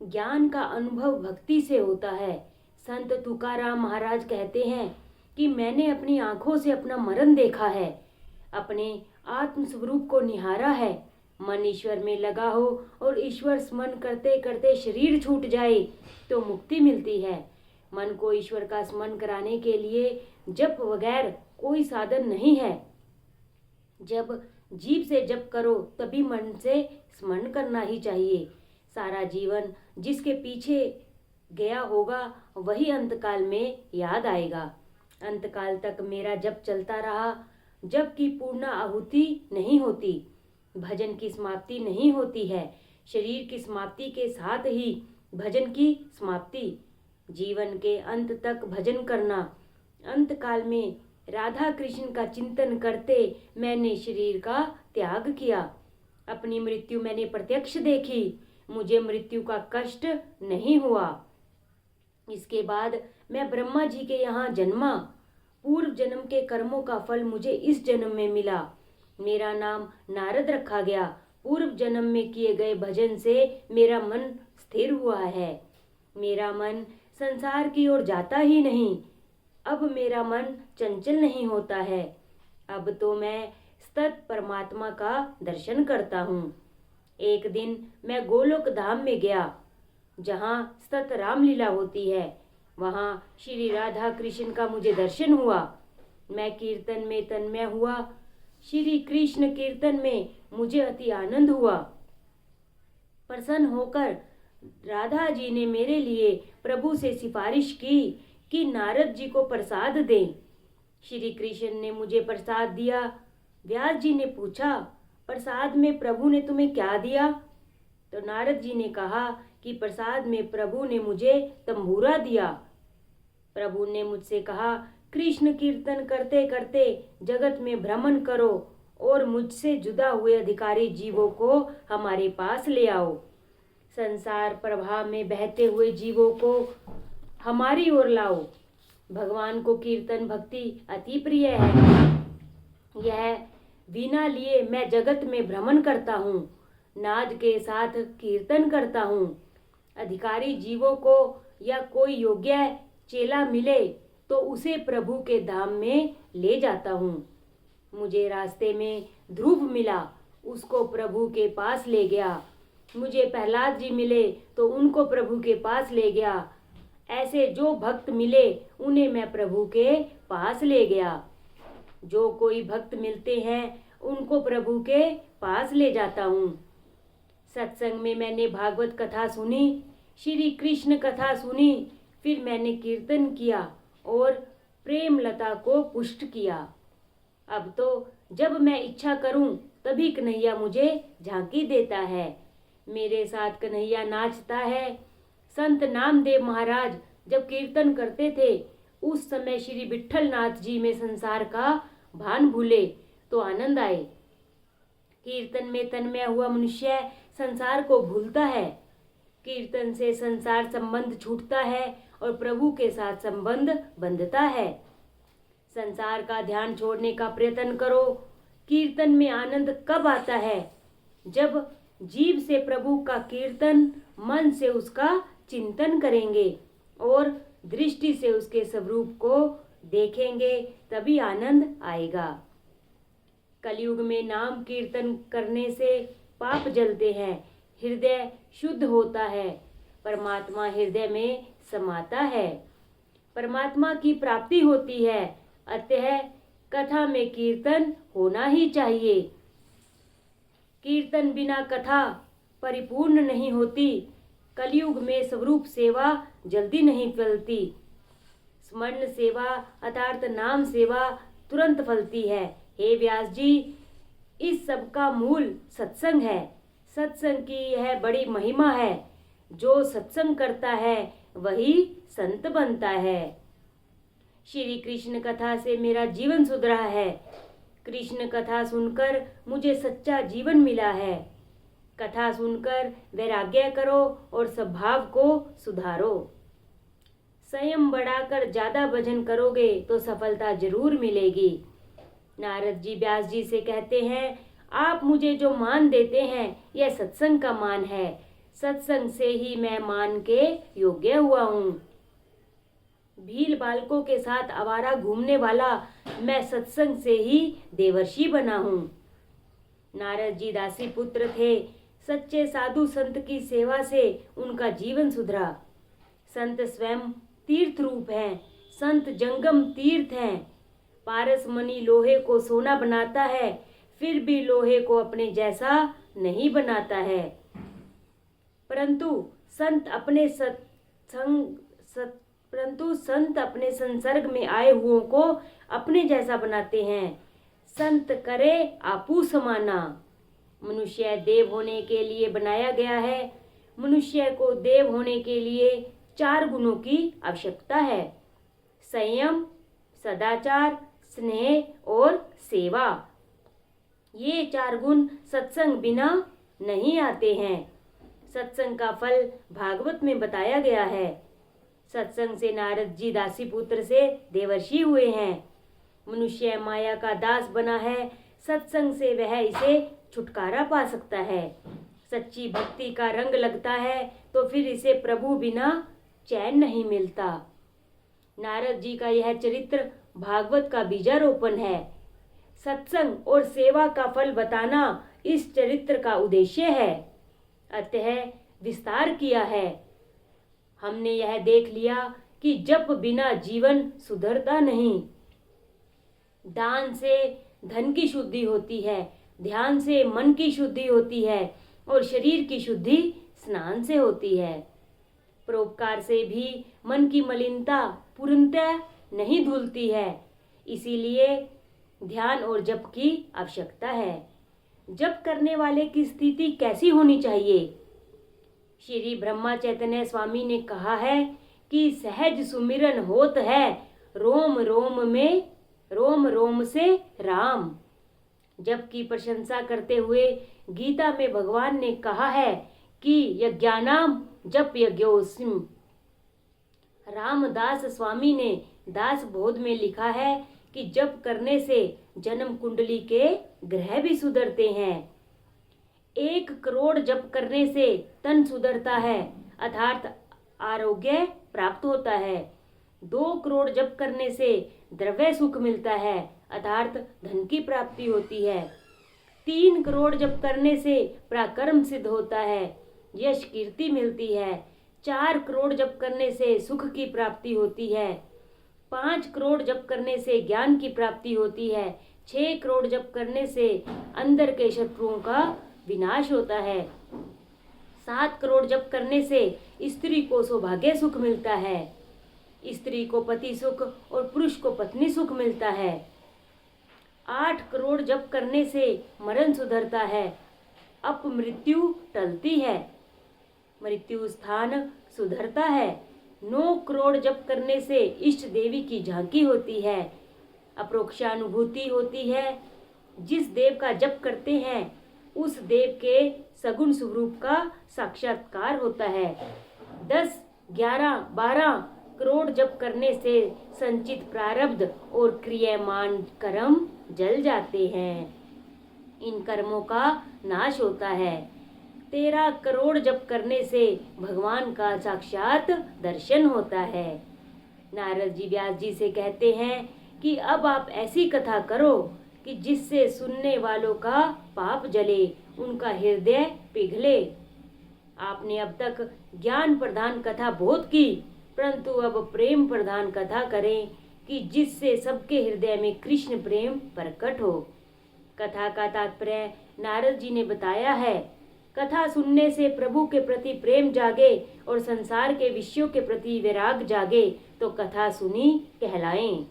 ज्ञान का अनुभव भक्ति से होता है। संत तुकाराम महाराज कहते हैं कि मैंने अपनी आंखों से अपना मरण देखा है, अपने आत्म स्वरूप को निहारा है। मन ईश्वर में लगा हो और ईश्वर स्मरण करते करते शरीर छूट जाए तो मुक्ति मिलती है। मन को ईश्वर का स्मरण कराने के लिए जप बगैर कोई साधन नहीं है। जब जीभ से जप करो तभी मन से स्मरण करना ही चाहिए। सारा जीवन जिसके पीछे गया होगा वही अंतकाल में याद आएगा। अंतकाल तक मेरा जप चलता रहा। जप की पूर्ण आहुति नहीं होती, भजन की समाप्ति नहीं होती है। शरीर की समाप्ति के साथ ही भजन की समाप्ति। जीवन के अंत तक भजन करना। अंतकाल में राधा कृष्ण का चिंतन करते मैंने शरीर का त्याग किया। अपनी मृत्यु मैंने प्रत्यक्ष देखी। मुझे मृत्यु का कष्ट नहीं हुआ। इसके बाद मैं ब्रह्मा जी के यहाँ जन्मा। पूर्व जन्म के कर्मों का फल मुझे इस जन्म में मिला। मेरा नाम नारद रखा गया। पूर्व जन्म में किए गए भजन से मेरा मन स्थिर हुआ है। मेरा मन संसार की ओर जाता ही नहीं। अब मेरा मन चंचल नहीं होता है। अब तो मैं सतत परमात्मा का दर्शन करता हूँ। एक दिन मैं गोलोक धाम में गया, जहाँ सतत रामलीला होती है। वहाँ श्री राधा कृष्ण का मुझे दर्शन हुआ। मैं कीर्तन में तन्मय हुआ। श्री कृष्ण कीर्तन में मुझे अति आनंद हुआ। प्रसन्न होकर राधा जी ने मेरे लिए प्रभु से सिफारिश की कि नारद जी को प्रसाद दें। श्री कृष्ण ने मुझे प्रसाद दिया। व्यास जी ने पूछा, प्रसाद में प्रभु ने तुम्हें क्या दिया? तो नारद जी ने कहा कि प्रसाद में प्रभु ने मुझे तंबूरा दिया। प्रभु ने मुझसे कहा, कृष्ण कीर्तन करते करते जगत में भ्रमण करो और मुझसे जुदा हुए अधिकारी जीवों को हमारे पास ले आओ। संसार प्रवाह में बहते हुए जीवों को हमारी ओर लाओ। भगवान को कीर्तन भक्ति अति प्रिय है। यह बिना लिए मैं जगत में भ्रमण करता हूँ, नाद के साथ कीर्तन करता हूँ। अधिकारी जीवों को या कोई योग्य चेला मिले तो उसे प्रभु के धाम में ले जाता हूँ। मुझे रास्ते में ध्रुव मिला, उसको प्रभु के पास ले गया। मुझे प्रहलाद जी मिले तो उनको प्रभु के पास ले गया। ऐसे जो भक्त मिले उन्हें मैं प्रभु के पास ले गया। जो कोई भक्त मिलते हैं उनको प्रभु के पास ले जाता हूँ। सत्संग में मैंने भागवत कथा सुनी, श्री कृष्ण कथा सुनी, फिर मैंने कीर्तन किया और प्रेम लता को पुष्ट किया। अब तो जब मैं इच्छा करूं तभी कन्हैया मुझे झांकी देता है। मेरे साथ कन्हैया नाचता है। संत नामदेव महाराज जब कीर्तन करते थे उस समय श्री विट्ठल नाथ जी में संसार का भान भूले तो आनंद आए। कीर्तन में तन्मय हुआ मनुष्य संसार को भूलता है। कीर्तन से संसार संबंध छूटता है और प्रभु के साथ संबंध बंधता है। संसार का ध्यान छोड़ने का प्रयत्न करो। कीर्तन में आनंद कब आता है? जब जीव से प्रभु का कीर्तन, मन से उसका चिंतन करेंगे और दृष्टि से उसके स्वरूप को देखेंगे, तभी आनंद आएगा। कलयुग में नाम कीर्तन करने से पाप जलते हैं, हृदय शुद्ध होता है, परमात्मा हृदय में समाता है, परमात्मा की प्राप्ति होती है। अतः कथा में कीर्तन होना ही चाहिए। कीर्तन बिना कथा परिपूर्ण नहीं होती। कलयुग में स्वरूप सेवा जल्दी नहीं फलती। स्मरण सेवा अर्थात नाम सेवा तुरंत फलती है। हे व्यास जी, इस सब का मूल सत्संग है। सत्संग की यह बड़ी महिमा है। जो सत्संग करता है वही संत बनता है। श्री कृष्ण कथा से मेरा जीवन सुधरा है। कृष्ण कथा सुनकर मुझे सच्चा जीवन मिला है। कथा सुनकर वैराग्य करो और स्वभाव को सुधारो। संयम बढ़ाकर ज्यादा भजन करोगे तो सफलता जरूर मिलेगी। नारद जी व्यास जी से कहते हैं, आप मुझे जो मान देते हैं यह सत्संग का मान है। सत्संग से ही मैं मान के योग्य हुआ हूँ। भील बालकों के साथ आवारा घूमने वाला मैं सत्संग से ही देवर्षि बना हूँ। नारद जी दासी पुत्र थे। सच्चे साधु संत की सेवा से उनका जीवन सुधरा। संत स्वयं तीर्थ रूप हैं। संत जंगम तीर्थ हैं। पारस मणि लोहे को सोना बनाता है, फिर भी लोहे को अपने जैसा नहीं बनाता है। परंतु संत अपने संसर्ग में आए हुओं को अपने जैसा बनाते हैं। संत करे आपू समाना। मनुष्य देव होने के लिए बनाया गया है। मनुष्य को देव होने के लिए 4 गुणों की आवश्यकता है: संयम, सदाचार, स्नेह और सेवा। ये 4 गुण सत्संग बिना नहीं आते हैं। सत्संग का फल भागवत में बताया गया है। सत्संग से नारद जी दासी पुत्र से देवर्षि हुए हैं। मनुष्य माया का दास बना है। सत्संग से वह इसे छुटकारा पा सकता है। सच्ची भक्ति का रंग लगता है तो फिर इसे प्रभु बिना चैन नहीं मिलता। नारद जी का यह चरित्र भागवत का बीजारोपण है। सत्संग और सेवा का फल बताना इस चरित्र का उद्देश्य है। अतः विस्तार किया है। हमने यह देख लिया कि जप बिना जीवन सुधरता नहीं। दान से धन की शुद्धि होती है, ध्यान से मन की शुद्धि होती है और शरीर की शुद्धि स्नान से होती है। परोपकार से भी मन की मलिनता पूर्णतः नहीं धुलती है। इसीलिए ध्यान और जप की आवश्यकता है। जप करने वाले की स्थिति कैसी होनी चाहिए? श्री ब्रह्मा चैतन्य स्वामी ने कहा है कि सहज सुमिरन होत है रोम रोम से राम। जप की प्रशंसा करते हुए गीता में भगवान ने कहा है कि यज्ञानाम जप यज्ञोस्म। रामदास स्वामी ने दास बोध में लिखा है कि जप करने से जन्म कुंडली के ग्रह भी सुधरते हैं। 1 करोड़ जप करने से तन सुधरता है अर्थात आरोग्य प्राप्त होता है। 2 करोड़ जप करने से द्रव्य सुख मिलता है अर्थात धन की प्राप्ति होती है। 3 करोड़ जप करने से पराक्रम सिद्ध होता है, यश कीर्ति मिलती है। 4 करोड़ जप करने से सुख की प्राप्ति होती है। 5 करोड़ जप करने से ज्ञान की प्राप्ति होती है। 6 करोड़ जप करने से अंदर के शत्रुओं का विनाश होता है। 7 करोड़ जप करने से स्त्री को सौभाग्य सुख मिलता है। स्त्री को पति सुख और पुरुष को पत्नी सुख मिलता है। 8 करोड़ जप करने से मरण सुधरता है, अपमृत्यु टलती है, मृत्यु स्थान सुधरता है। 9 करोड़ जप करने से इष्ट देवी की झांकी होती है, अपरोक्षानुभूति होती है। जिस देव का जप करते हैं उस देव के सगुण स्वरूप का साक्षात्कार होता है। 10, 11, 12 करोड़ जप करने से संचित प्रारब्ध और क्रियामान कर्म जल जाते हैं, इन कर्मों का नाश होता है। 13 करोड़ जप करने से भगवान का साक्षात दर्शन होता है। नारद जी व्यास जी से कहते हैं कि अब आप ऐसी कथा करो कि जिससे सुनने वालों का पाप जले, उनका हृदय पिघले। आपने अब तक ज्ञान प्रधान कथा बहुत की, परंतु अब प्रेम प्रधान कथा करें कि जिससे सबके हृदय में कृष्ण प्रेम प्रकट हो। कथा का तात्पर्य नारद जी ने बताया है। कथा सुनने से प्रभु के प्रति प्रेम जागे और संसार के विषयों के प्रति वैराग जागे तो कथा सुनी कहलाएं।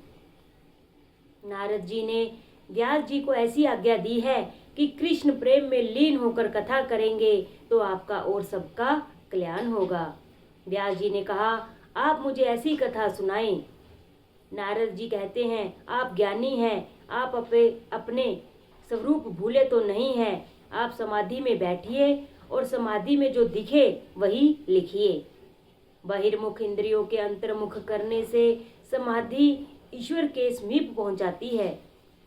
नारद जी ने व्यास जी को ऐसी आज्ञा दी है कि कृष्ण प्रेम में लीन होकर कथा करेंगे तो आपका और सबका कल्याण होगा। व्यास जी ने कहा, आप मुझे ऐसी कथा सुनाएं। नारद जी कहते हैं, आप ज्ञानी हैं, आप अपने स्वरूप भूले तो नहीं हैं। आप समाधि में बैठिए और समाधि में जो दिखे वही लिखिए। बहिर्मुख इंद्रियों के अंतर्मुख करने से समाधि ईश्वर के समीप पहुंचाती है।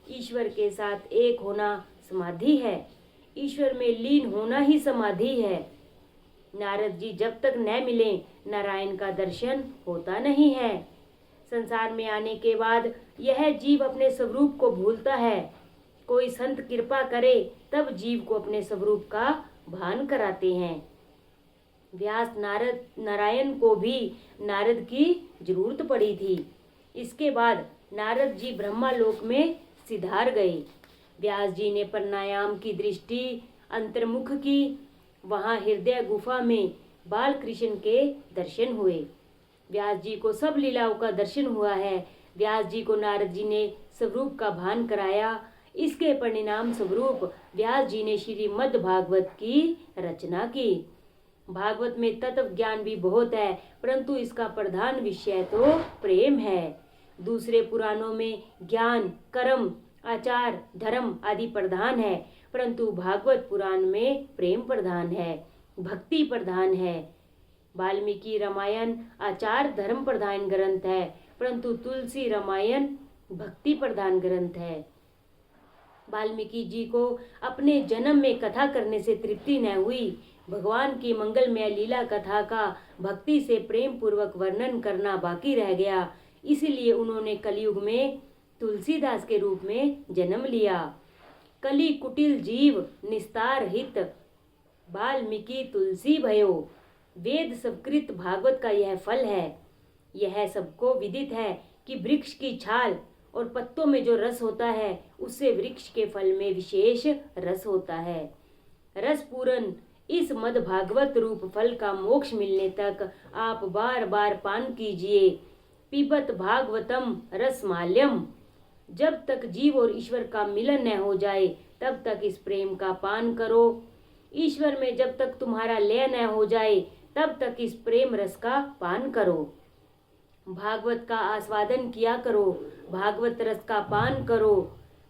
ईश्वर के साथ एक होना समाधि है। ईश्वर में लीन होना ही समाधि है। नारद जी जब तक न मिले नारायण का दर्शन होता नहीं है। संसार में आने के बाद यह जीव अपने स्वरूप को भूलता है। कोई संत कृपा करे तब जीव को अपने स्वरूप का भान कराते हैं। व्यास नारायण को भी नारद की जरूरत पड़ी थी। इसके बाद नारद जी ब्रह्मालोक में सिधार गए। व्यास जी ने प्राणायाम की दृष्टि अंतर्मुख की। वहां हृदय गुफा में बाल कृष्ण के दर्शन हुए। व्यास जी को सब लीलाओं का दर्शन हुआ है। व्यास जी को नारद जी ने स्वरूप का भान कराया। इसके परिणाम स्वरूप व्यास जी ने श्रीमद् भागवत की रचना की। भागवत में तत्व ज्ञान भी बहुत है, परंतु इसका प्रधान विषय तो प्रेम है। दूसरे पुराणों में ज्ञान, कर्म, आचार, धर्म आदि प्रधान है, परंतु भागवत पुराण में प्रेम प्रधान है, भक्ति प्रधान है। वाल्मीकि रामायण आचार धर्म प्रधान ग्रंथ है, परंतु तुलसी रामायण भक्ति प्रधान ग्रंथ है। वाल्मीकि जी को अपने जन्म में कथा करने से तृप्ति न हुई। भगवान की मंगलमय लीला कथा का भक्ति से प्रेम पूर्वक वर्णन करना बाकी रह गया। इसलिए उन्होंने कलयुग में तुलसीदास के रूप में जन्म लिया। कली कुटिल जीव निस्तार हित, वाल्मीकि तुलसी भयो। वेद सबकृत भागवत का यह फल है। यह सबको विदित है कि वृक्ष की छाल और पत्तों में जो रस होता है उससे वृक्ष के फल में विशेष रस होता है। रस पूर्ण इस मद भागवत रूप फल का मोक्ष मिलने तक आप बार बार पान कीजिए। पिबत भागवतम रसमाल्यम। जब तक जीव और ईश्वर का मिलन न हो जाए तब तक इस प्रेम का पान करो। ईश्वर में जब तक तुम्हारा लय न हो जाए तब तक इस प्रेम रस का पान करो। भागवत का आस्वादन किया करो, भागवत रस का पान करो।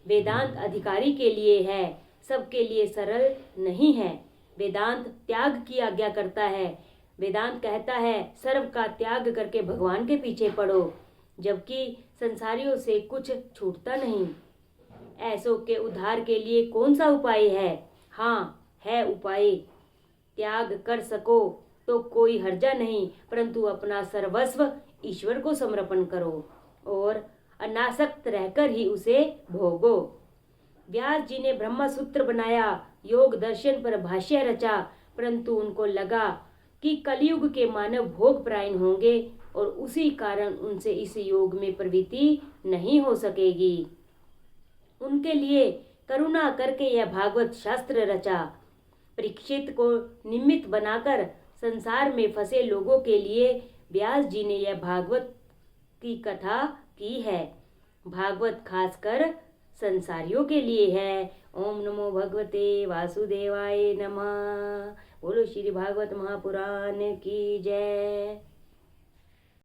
वेदांत अधिकारी के लिए है, सबके लिए सरल नहीं है। वेदांत त्याग की आज्ञा करता है। वेदांत कहता है सर्व का त्याग करके भगवान के पीछे पड़ो, जबकि संसारियों से कुछ छूटता नहीं। ऐसों के उद्धार के लिए कौन सा उपाय है? हाँ, है उपाय। त्याग कर सको तो कोई हर्जा नहीं, परंतु अपना सर्वस्व ईश्वर को समर्पण करो और अनासक्त रहकर ही उसे भोगो। व्यास जी ने ब्रह्म सूत्र बनाया, योग दर्शन पर भाष्य रचा, परंतु उनको लगा कि कलयुग के मानव भोग परायण होंगे और उसी कारण उनसे इस योग में प्रवृत्ति नहीं हो सकेगी। उनके लिए करुणा करके यह भागवत शास्त्र रचा। परीक्षित को निमित्त बनाकर संसार में फंसे लोगों के लिए व्यास जी ने यह भागवत की कथा की है। भागवत खासकर संसारियों के लिए है। ओम नमो भगवते वासुदेवाय नमः। बोलो श्री भागवत महापुराण की जय।